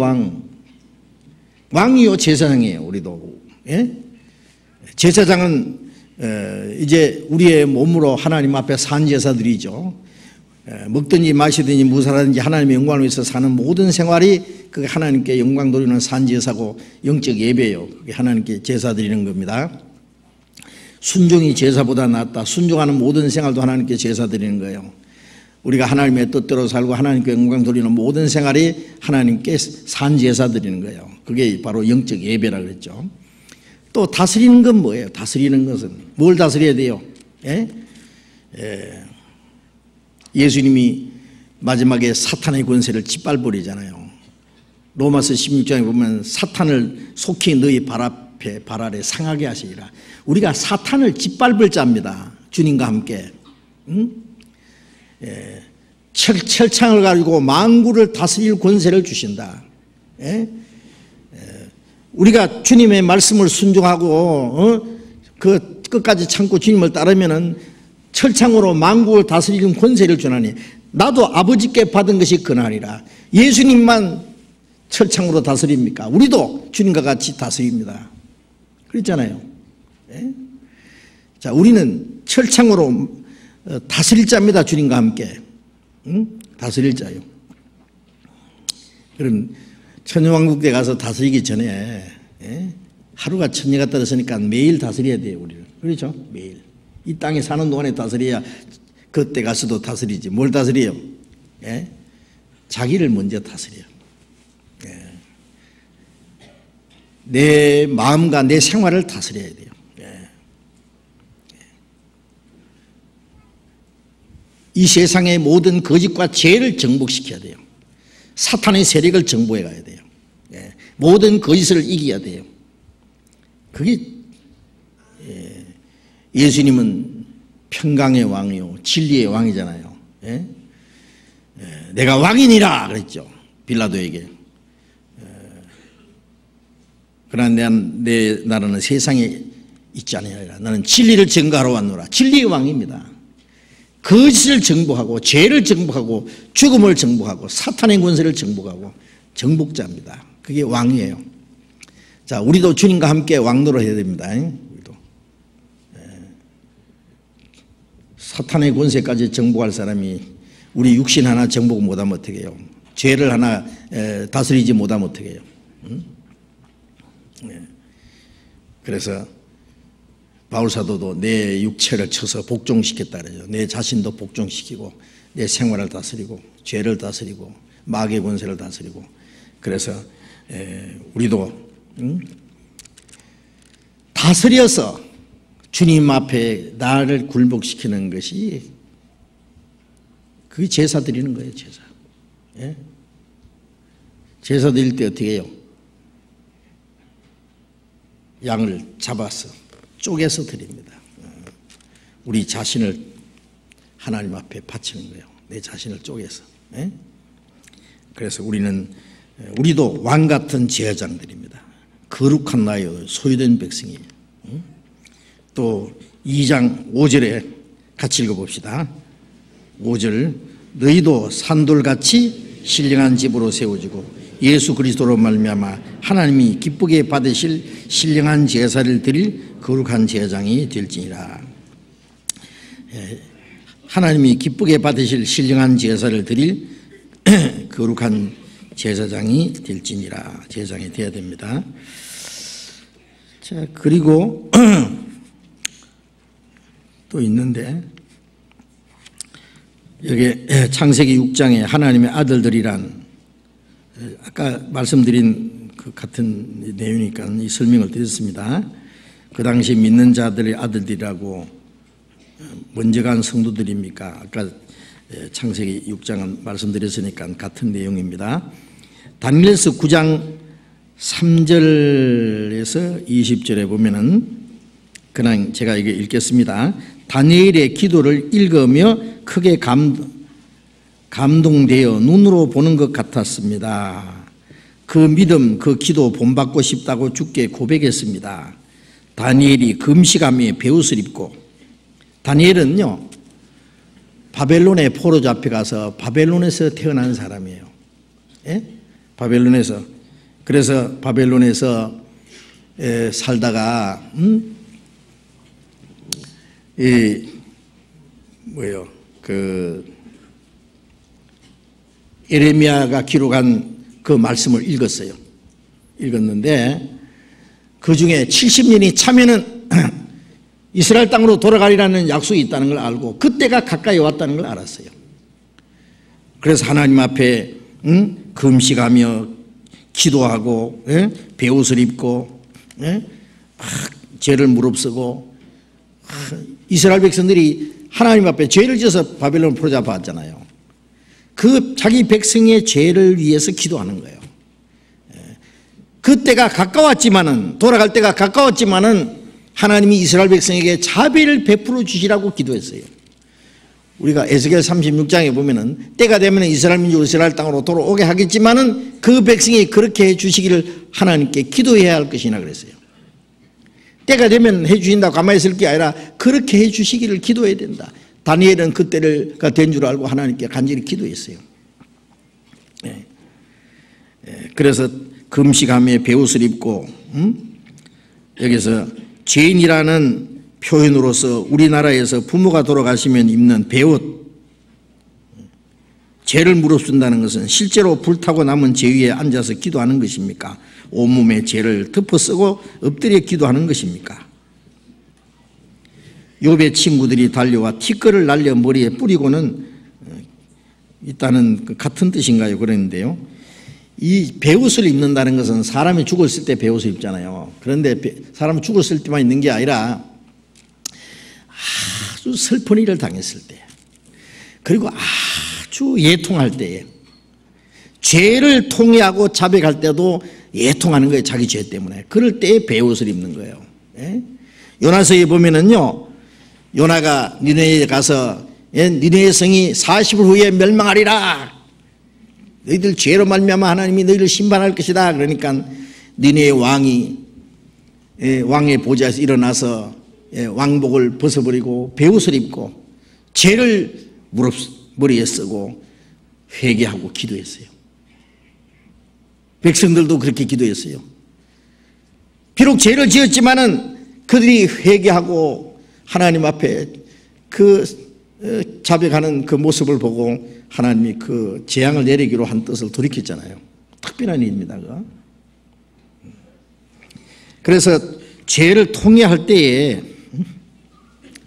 왕이요 제사장이에요. 우리도. 예? 제사장은 이제 우리의 몸으로 하나님 앞에 산 제사들이죠. 먹든지 마시든지 무사하든지 하나님의 영광을 위해서 사는 모든 생활이 그게 하나님께 영광 돌리는 산 제사고 영적 예배예요. 그게 하나님께 제사 드리는 겁니다. 순종이 제사보다 낫다. 순종하는 모든 생활도 하나님께 제사 드리는 거예요. 우리가 하나님의 뜻대로 살고 하나님께 영광 돌리는 모든 생활이 하나님께 산 제사 드리는 거예요. 그게 바로 영적 예배라고 그랬죠. 또 다스리는 건 뭐예요? 다스리는 것은 뭘 다스려야 돼요? 예수님이 마지막에 사탄의 권세를 짓밟으리잖아요. 로마서 16장에 보면 사탄을 속히 너희 발 앞에 발 아래 상하게 하시리라. 우리가 사탄을 짓밟을 자입니다. 주님과 함께. 철창을 가지고 만구를 다스릴 권세를 주신다. 우리가 주님의 말씀을 순종하고 그 끝까지 참고 주님을 따르면은 철창으로 만국을 다스리는 권세를 주나니 나도 아버지께 받은 것이 그나니라. 예수님만 철창으로 다스립니까? 우리도 주님과 같이 다스립니다. 그랬잖아요. 자, 우리는 철창으로 다스릴 자입니다. 주님과 함께. 다스릴 자요. 그럼 천년왕국에 가서 다스리기 전에 하루가 천년가 떨어지니까 매일 다스려야 돼요. 우리를. 그렇죠? 매일. 이 땅에 사는 동안에 다스려야 그때 가서도 다스리지. 뭘 다스려요? 자기를 먼저 다스려요. 내 마음과 내 생활을 다스려야 돼요. 이 세상의 모든 거짓과 죄를 정복시켜야 돼요. 사탄의 세력을 정복해 가야 돼요. 모든 거짓을 이겨야 돼요. 그게 예수님은 평강의 왕이요 진리의 왕이잖아요. 내가 왕이니라 그랬죠. 빌라도에게. 그러나 내 나라는 세상에 있지 아니하리라. 나는 진리를 증거하러 왔노라. 진리의 왕입니다. 거짓을 정복하고 죄를 정복하고 죽음을 정복하고 사탄의 권세를 정복하고 정복자입니다. 그게 왕이에요. 자, 우리도 주님과 함께 왕노를 해야 됩니다. 우리도. 사탄의 권세까지 정복할 사람이 우리 육신 하나 정복 못하면 어떻게 해요? 죄를 하나 다스리지 못하면 어떻게 해요? 그래서 바울사도도 내 육체를 쳐서 복종시켰다 그러죠. 내 자신도 복종시키고 내 생활을 다스리고 죄를 다스리고 마귀의 권세를 다스리고 그래서 우리도 다스려서 주님 앞에 나를 굴복시키는 것이 그게 제사 드리는 거예요. 제사. 예? 제사 드릴 때 어떻게 해요? 양을 잡아서 쪼개서 드립니다. 우리 자신을 하나님 앞에 바치는 거예요. 내 자신을 쪼개서. 예? 그래서 우리도 왕 같은 제사장들입니다. 거룩한 나요 소유된 백성이에요. 또 2장 5절에 같이 읽어봅시다. 5절 너희도 산돌같이 신령한 집으로 세워지고 예수 그리스도로 말미암아 하나님이 기쁘게 받으실 신령한 제사를 드릴 거룩한 제사장이 될지니라. 하나님이 기쁘게 받으실 신령한 제사를 드릴 거룩한 제사장이 될지니라. 제사장이 되어야 됩니다. 자, 그리고 또 있는데 여기 창세기 6장에 하나님의 아들들이란 아까 말씀드린 그 같은 내용이니까 이 설명을 드렸습니다. 그 당시 믿는 자들의 아들들이라고 먼저 간 성도들입니까? 아까 창세기 6장은 말씀드렸으니까 같은 내용입니다. 다니엘서 9장 3절에서 20절에 보면은 그냥 제가 이게 읽겠습니다. 다니엘의 기도를 읽으며 크게 감동되어 눈으로 보는 것 같았습니다. 그 믿음, 그 기도 본받고 싶다고 주께 고백했습니다. 다니엘이 금식하며 베옷을 입고, 다니엘은요 바벨론의 포로 잡혀가서 바벨론에서 태어난 사람이에요. 예? 바벨론에서. 그래서 바벨론에서 살다가 예레미야가 기록한 그 말씀을 읽었어요. 읽었는데 그 중에 70년이 차면은 이스라엘 땅으로 돌아가리라는 약속이 있다는 걸 알고 그때가 가까이 왔다는 걸 알았어요. 그래서 하나님 앞에 금식하며 기도하고 베옷을 입고 막 죄를 무릅쓰고 이스라엘 백성들이 하나님 앞에 죄를 지어서 바벨론 포로 잡아왔잖아요. 그 자기 백성의 죄를 위해서 기도하는 거예요. 그때가 가까웠지만은 돌아갈 때가 가까웠지만은 하나님이 이스라엘 백성에게 자비를 베풀어 주시라고 기도했어요. 우리가 에스겔 36장에 보면은 때가 되면 이스라엘 민족을 이스라엘 땅으로 돌아오게 하겠지만은 그 백성이 그렇게 해 주시기를 하나님께 기도해야 할 것이나 그랬어요. 때가 되면 해 주신다고 가만히 있을 게 아니라 그렇게 해 주시기를 기도해야 된다. 다니엘은 그때가 된 줄 알고 하나님께 간절히 기도했어요. 그래서 금식하며 베옷을 입고 여기서 죄인이라는 표현으로서 우리나라에서 부모가 돌아가시면 입는 베옷, 죄를 무릅쓴다는 것은 실제로 불타고 남은 죄 위에 앉아서 기도하는 것입니까? 온몸에 죄를 덮어쓰고 엎드려 기도하는 것입니까? 욥의 친구들이 달려와 티끌을 날려 머리에 뿌리고는 있다는 같은 뜻인가요? 그랬는데요. 이 베옷을 입는다는 것은 사람이 죽었을 때 베옷을 입잖아요. 그런데 사람이 죽었을 때만 있는 게 아니라 아주 슬픈 일을 당했을 때, 그리고 아주 예통할 때에, 죄를 통회하고 자백할 때도 예통하는 거예요. 자기 죄 때문에. 그럴 때에 베옷을 입는 거예요. 요나서에 보면은요, 요나가 니느웨에 가서 니느웨 성이 40일 후에 멸망하리라. 너희들 죄로 말미암아 하나님이 너희를 심판할 것이다. 그러니까 니느웨 왕이 왕의 보좌에서 일어나서 왕복을 벗어버리고 베옷을 입고 죄를 머리에 쓰고 회개하고 기도했어요. 백성들도 그렇게 기도했어요. 비록 죄를 지었지만은 그들이 회개하고 하나님 앞에 그 자백하는 그 모습을 보고 하나님이 그 재앙을 내리기로 한 뜻을 돌이켰잖아요. 특별한 일입니다. 그래서 죄를 통회할 때에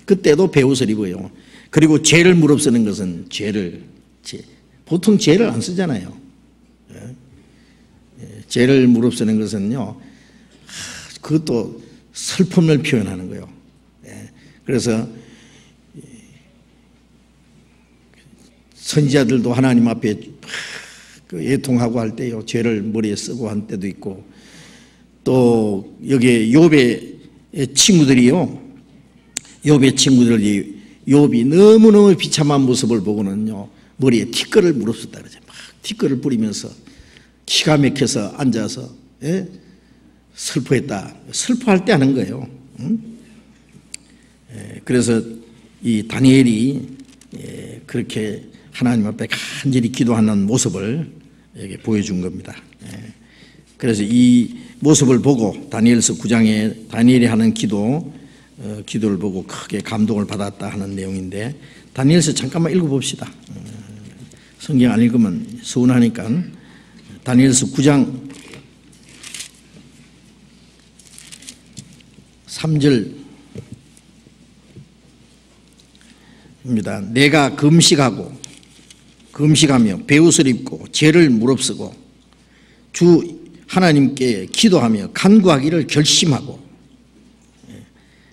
그때도 베옷을 입어요. 그리고 죄를 무릅쓰는 것은 보통 죄를 안 쓰잖아요. 죄를 무릅쓰는 것은요, 그것도 슬픔을 표현하는 거예요. 그래서 선지자들도 하나님 앞에 애통하고 할 때요, 죄를 머리에 쓰고 한 때도 있고, 또 여기에 욥의 친구들이요, 욥의 친구들이 욥이 너무너무 비참한 모습을 보고는요, 머리에 티끌을 무릅쓰다 그러죠. 막 티끌을 뿌리면서 기가 막혀서 앉아서 슬퍼했다. 슬퍼할 때 하는 거예요. 그래서 이 다니엘이 그렇게 하나님 앞에 간절히 기도하는 모습을 여기 보여준 겁니다. 그래서 이 모습을 보고 다니엘서 9장에 다니엘이 하는 기도를 보고 크게 감동을 받았다 하는 내용인데, 다니엘서 잠깐만 읽어봅시다. 성경 안 읽으면 서운하니까. 다니엘서 9장 3절입니다. 내가 금식하며 베옷을 입고 죄를 무릅쓰고 주 하나님께 기도하며 간구하기를 결심하고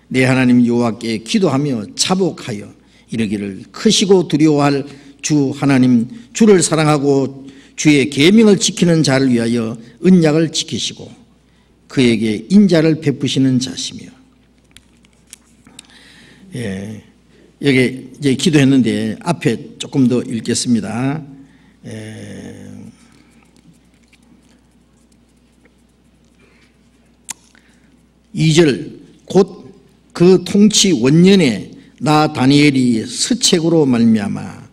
내 하나님 여호와께 기도하며 자복하여 이르기를 크시고 두려워할 주 하나님 주를 사랑하고 주의 계명을 지키는 자를 위하여 언약을 지키시고 그에게 인자를 베푸시는 자시며. 여기 이제 기도했는데 앞에 조금 더 읽겠습니다. 2절 곧 그 통치 원년에 나 다니엘이 서책으로 말미암아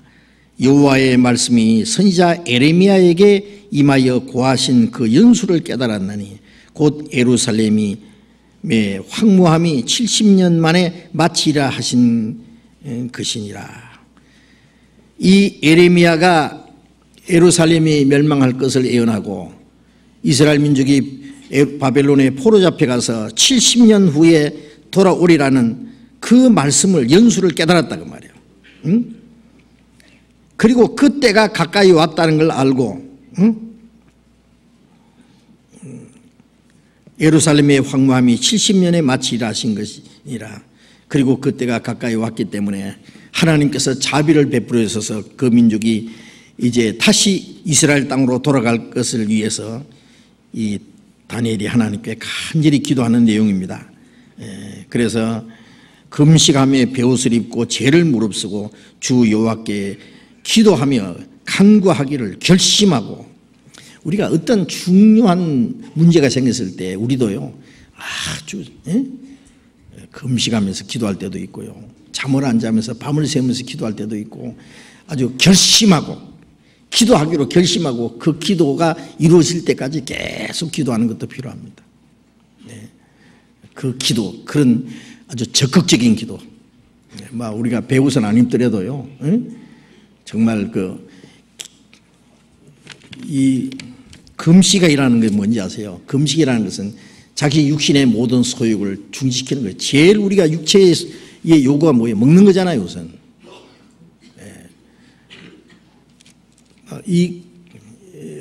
여호와의 말씀이 선지자 에레미야에게 임하여 고하신 그 연수를 깨달았나니 곧 예루살렘이 황무함이 70년 만에 마치라 하신 것이니라. 이 에레미야가 예루살렘이 멸망할 것을 예언하고 이스라엘 민족이 바벨론에 포로 잡혀가서 70년 후에 돌아오리라는 그 말씀을 연수를 깨달았다고 말이에요. 그리고 그때가 가까이 왔다는 걸 알고 예루살렘의 황무함이 70년에 마치라 하신 것이니라. 그리고 그때가 가까이 왔기 때문에 하나님께서 자비를 베풀어 주셔서 그 민족이 이제 다시 이스라엘 땅으로 돌아갈 것을 위해서 이 다니엘이 하나님께 간절히 기도하는 내용입니다. 그래서 금식하며 베옷을 입고 죄를 무릅쓰고 주 여호와께 기도하며 간구하기를 결심하고, 우리가 어떤 중요한 문제가 생겼을 때 우리도요 아주 금식하면서 기도할 때도 있고요, 잠을 안 자면서 밤을 새면서 기도할 때도 있고, 아주 결심하고 기도하기로 결심하고 그 기도가 이루어질 때까지 계속 기도하는 것도 필요합니다. 그 기도, 그런 아주 적극적인 기도, 우리가 배옷은 안 입더라도요, 정말 이 금식이라는 게 뭔지 아세요? 금식이라는 것은 자기 육신의 모든 소욕을 중지시키는 거예요. 제일 우리가 육체의 요구가 뭐예요? 먹는 거잖아요, 우선.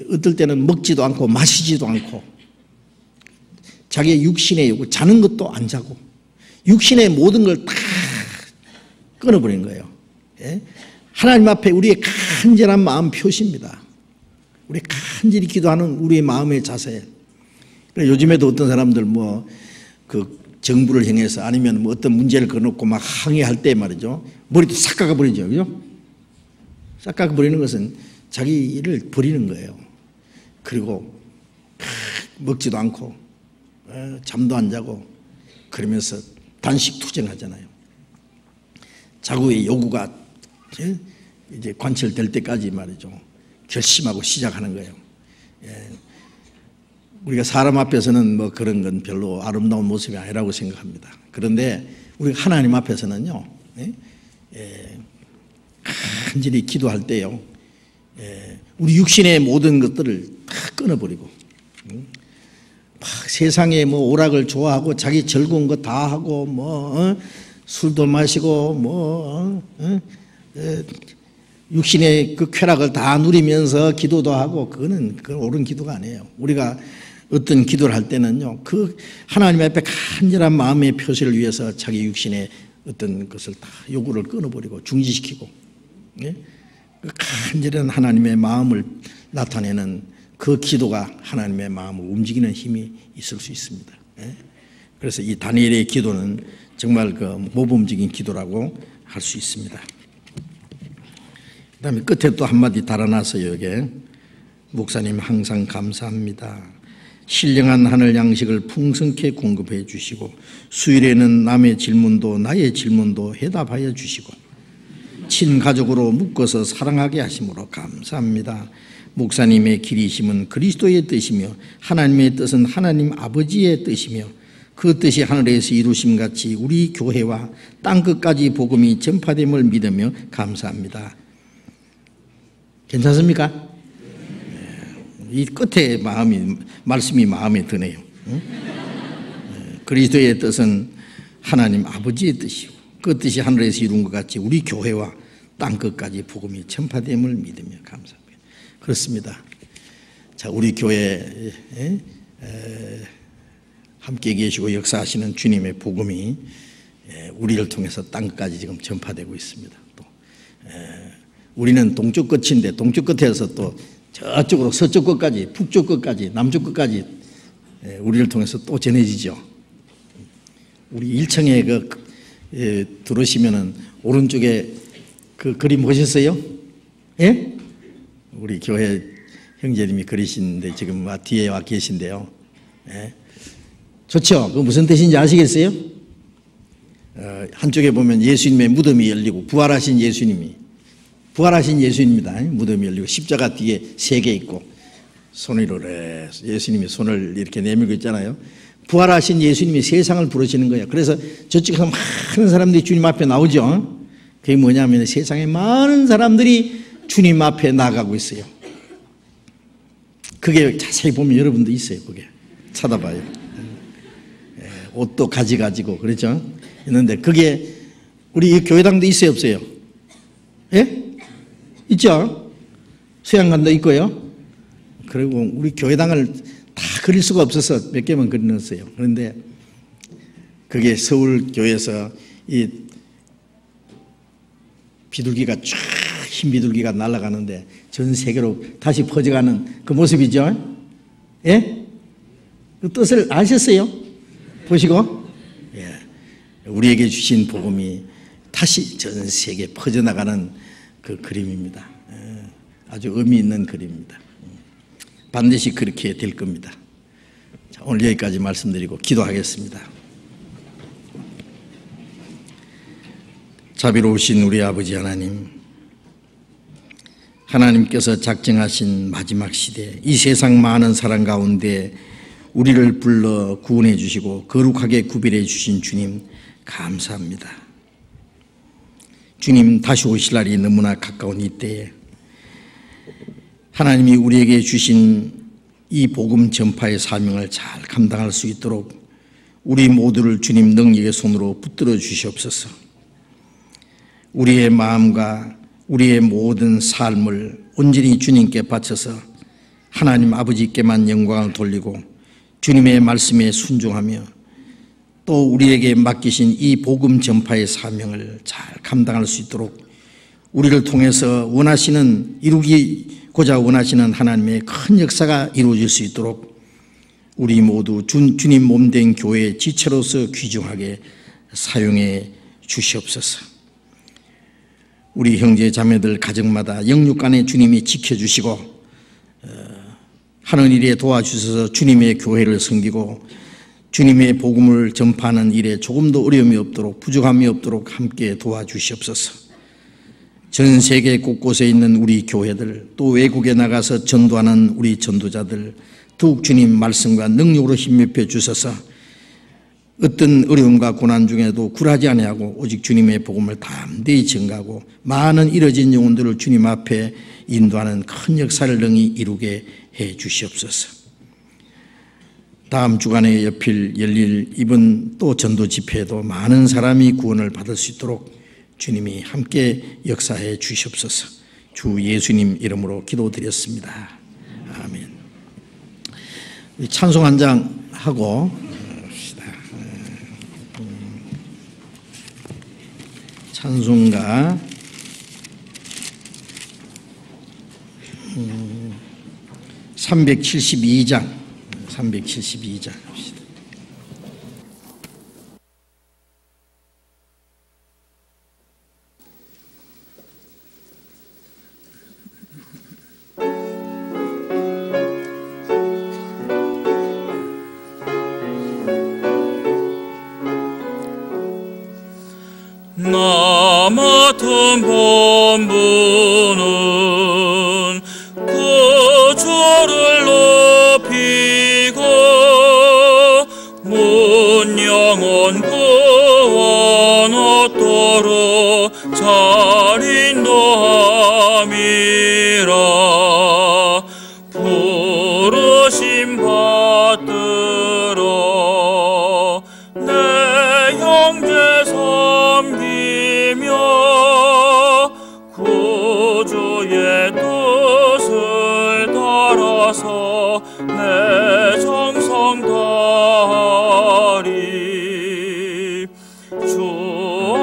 어떨 때는 먹지도 않고 마시지도 않고 자기의 육신의 요구, 자는 것도 안 자고 육신의 모든 걸 다 끊어버린 거예요. 하나님 앞에 우리의 간절한 마음 표시입니다. 우리 간절히 기도하는 우리의 마음의 자세. 요즘에도 어떤 사람들 그 정부를 향해서 아니면 어떤 문제를 걸어놓고 막 항의할 때 말이죠, 머리도 싹 깎아버리죠, 그죠? 싹 깎아버리는 것은 자기를 버리는 거예요. 그리고 먹지도 않고 잠도 안 자고 그러면서 단식 투쟁하잖아요. 자구의 요구가 이제 관철될 때까지 말이죠, 결심하고 시작하는 거예요. 우리가 사람 앞에서는 그런 건 별로 아름다운 모습이 아니라고 생각합니다. 그런데 우리가 하나님 앞에서는요, 간절히 기도할 때요, 우리 육신의 모든 것들을 다 끊어버리고 막 세상에 오락을 좋아하고 자기 즐거운 거 다 하고 술도 마시고 육신의 그 쾌락을 다 누리면서 기도도 하고 그건 옳은 기도가 아니에요. 우리가 어떤 기도를 할 때는요, 그 하나님 앞에 간절한 마음의 표시를 위해서 자기 육신의 어떤 것을 다 요구를 끊어버리고 중지시키고, 예? 그 간절한 하나님의 마음을 나타내는 그 기도가 하나님의 마음을 움직이는 힘이 있을 수 있습니다. 예? 그래서 이 다니엘의 기도는 정말 그 모범적인 기도라고 할 수 있습니다. 그 다음에 끝에 또 한마디 달아놨어요. 여기에 목사님 항상 감사합니다. 신령한 하늘 양식을 풍성케 공급해 주시고 수일에는 남의 질문도 나의 질문도 해답하여 주시고 친가족으로 묶어서 사랑하게 하심으로 감사합니다. 목사님의 길이심은 그리스도의 뜻이며 하나님의 뜻은 하나님 아버지의 뜻이며 그 뜻이 하늘에서 이루심같이 우리 교회와 땅끝까지 복음이 전파됨을 믿으며 감사합니다. 괜찮습니까? 이 끝에 말씀이 마음에 드네요. 그리스도의 뜻은 하나님 아버지의 뜻이고 그 뜻이 하늘에서 이룬 것 같이 우리 교회와 땅끝까지 복음이 전파됨을 믿으며 감사합니다. 그렇습니다. 자, 우리 교회에 함께 계시고 역사하시는 주님의 복음이 우리를 통해서 땅끝까지 지금 전파되고 있습니다. 또 우리는 동쪽 끝인데 동쪽 끝에서 또 저쪽으로 서쪽 끝까지, 북쪽 끝까지, 남쪽 끝까지 우리를 통해서 또 전해지죠. 우리 1층에 들어오시면은 오른쪽에 그 그림 보셨어요? 예? 우리 교회 형제님이 그리시는데 지금 뒤에 와 계신데요. 예? 좋죠? 그 무슨 뜻인지 아시겠어요? 한쪽에 보면 예수님의 무덤이 열리고 부활하신 예수님입니다. 무덤이 열리고 십자가 뒤에 3개 있고 손 위로 예수님이 손을 이렇게 내밀고 있잖아요. 부활하신 예수님이 세상을 부르시는 거예요. 그래서 저쪽에서 많은 사람들이 주님 앞에 나오죠. 그게 뭐냐면 세상에 많은 사람들이 주님 앞에 나가고 있어요. 그게 자세히 보면 여러분도 있어요. 그게 찾아봐요. 옷도 가지고 그렇죠? 있는데 그게 우리 교회당도 있어요, 없어요? 예? 있죠? 수양관도 있고요. 그리고 우리 교회당을 다 그릴 수가 없어서 몇 개만 그려놨어요. 그런데 그게 서울 교회에서 이 비둘기가 쫙 흰 비둘기가 날아가는데 전 세계로 다시 퍼져가는 그 모습이죠. 예? 그 뜻을 아셨어요? 보시고, 예. 우리에게 주신 복음이 다시 전 세계에 퍼져나가는 그 그림입니다. 예. 아주 의미 있는 그림입니다. 반드시 그렇게 될 겁니다. 자, 오늘 여기까지 말씀드리고 기도하겠습니다. 자비로우신 우리 아버지 하나님, 하나님께서 작정하신 마지막 시대, 이 세상 많은 사람 가운데 우리를 불러 구원해 주시고 거룩하게 구별해 주신 주님 감사합니다. 주님 다시 오실 날이 너무나 가까운 이때에 하나님이 우리에게 주신 이 복음 전파의 사명을 잘 감당할 수 있도록 우리 모두를 주님 능력의 손으로 붙들어 주시옵소서. 우리의 마음과 우리의 모든 삶을 온전히 주님께 바쳐서 하나님 아버지께만 영광을 돌리고 주님의 말씀에 순종하며 또 우리에게 맡기신 이 복음 전파의 사명을 잘 감당할 수 있도록 우리를 통해서 이루기고자 원하시는 하나님의 큰 역사가 이루어질 수 있도록 우리 모두 주님 몸된 교회의 지체로서 귀중하게 사용해 주시옵소서. 우리 형제 자매들 가정마다 영육간에 주님이 지켜주시고 하는 일에 도와주셔서 주님의 교회를 섬기고 주님의 복음을 전파하는 일에 조금도 어려움이 없도록 부족함이 없도록 함께 도와주시옵소서. 전 세계 곳곳에 있는 우리 교회들 또 외국에 나가서 전도하는 우리 전도자들 더욱 주님 말씀과 능력으로 힘입혀 주셔서 어떤 어려움과 고난 중에도 굴하지 아니하고 오직 주님의 복음을 담대히 전가하고 많은 잃어진 영혼들을 주님 앞에 인도하는 큰 역사를 능히 이루게 해 주시옵소서. 다음 주간에 열릴 이번 또 전도 집회에도 많은 사람이 구원을 받을 수 있도록 주님이 함께 역사해 주시옵소서. 주 예수님 이름으로 기도드렸습니다. 아멘. 찬송 한 장 하고 봅시다. 찬송가 372장 합시다. 나 맡은 본분은 구주를 높이고 문 영혼 구원 얻도록 잘 인도함이라. 부르심 받들어 내 형제 섬기며 구주의 뜻을 따라서 내 정성 다하리. 주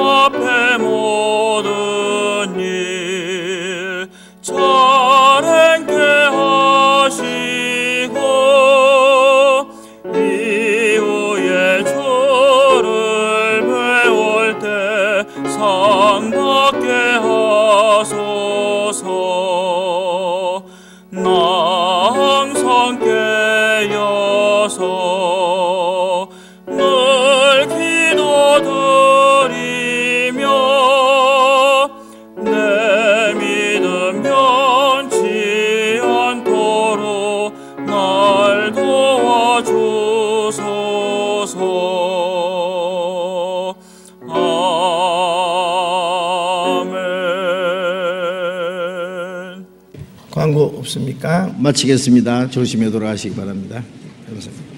앞에 모든 일 잘 행케 하시고 이후에 주를 배울 때 상 받게 하소서. 나 항상 깨어서 늘 기도드리며 내 믿음 변치 않도록 날 도와주소서. 아멘. 광고 없습니까? 마치겠습니다. 조심히 돌아가시기 바랍니다. 감사합니다.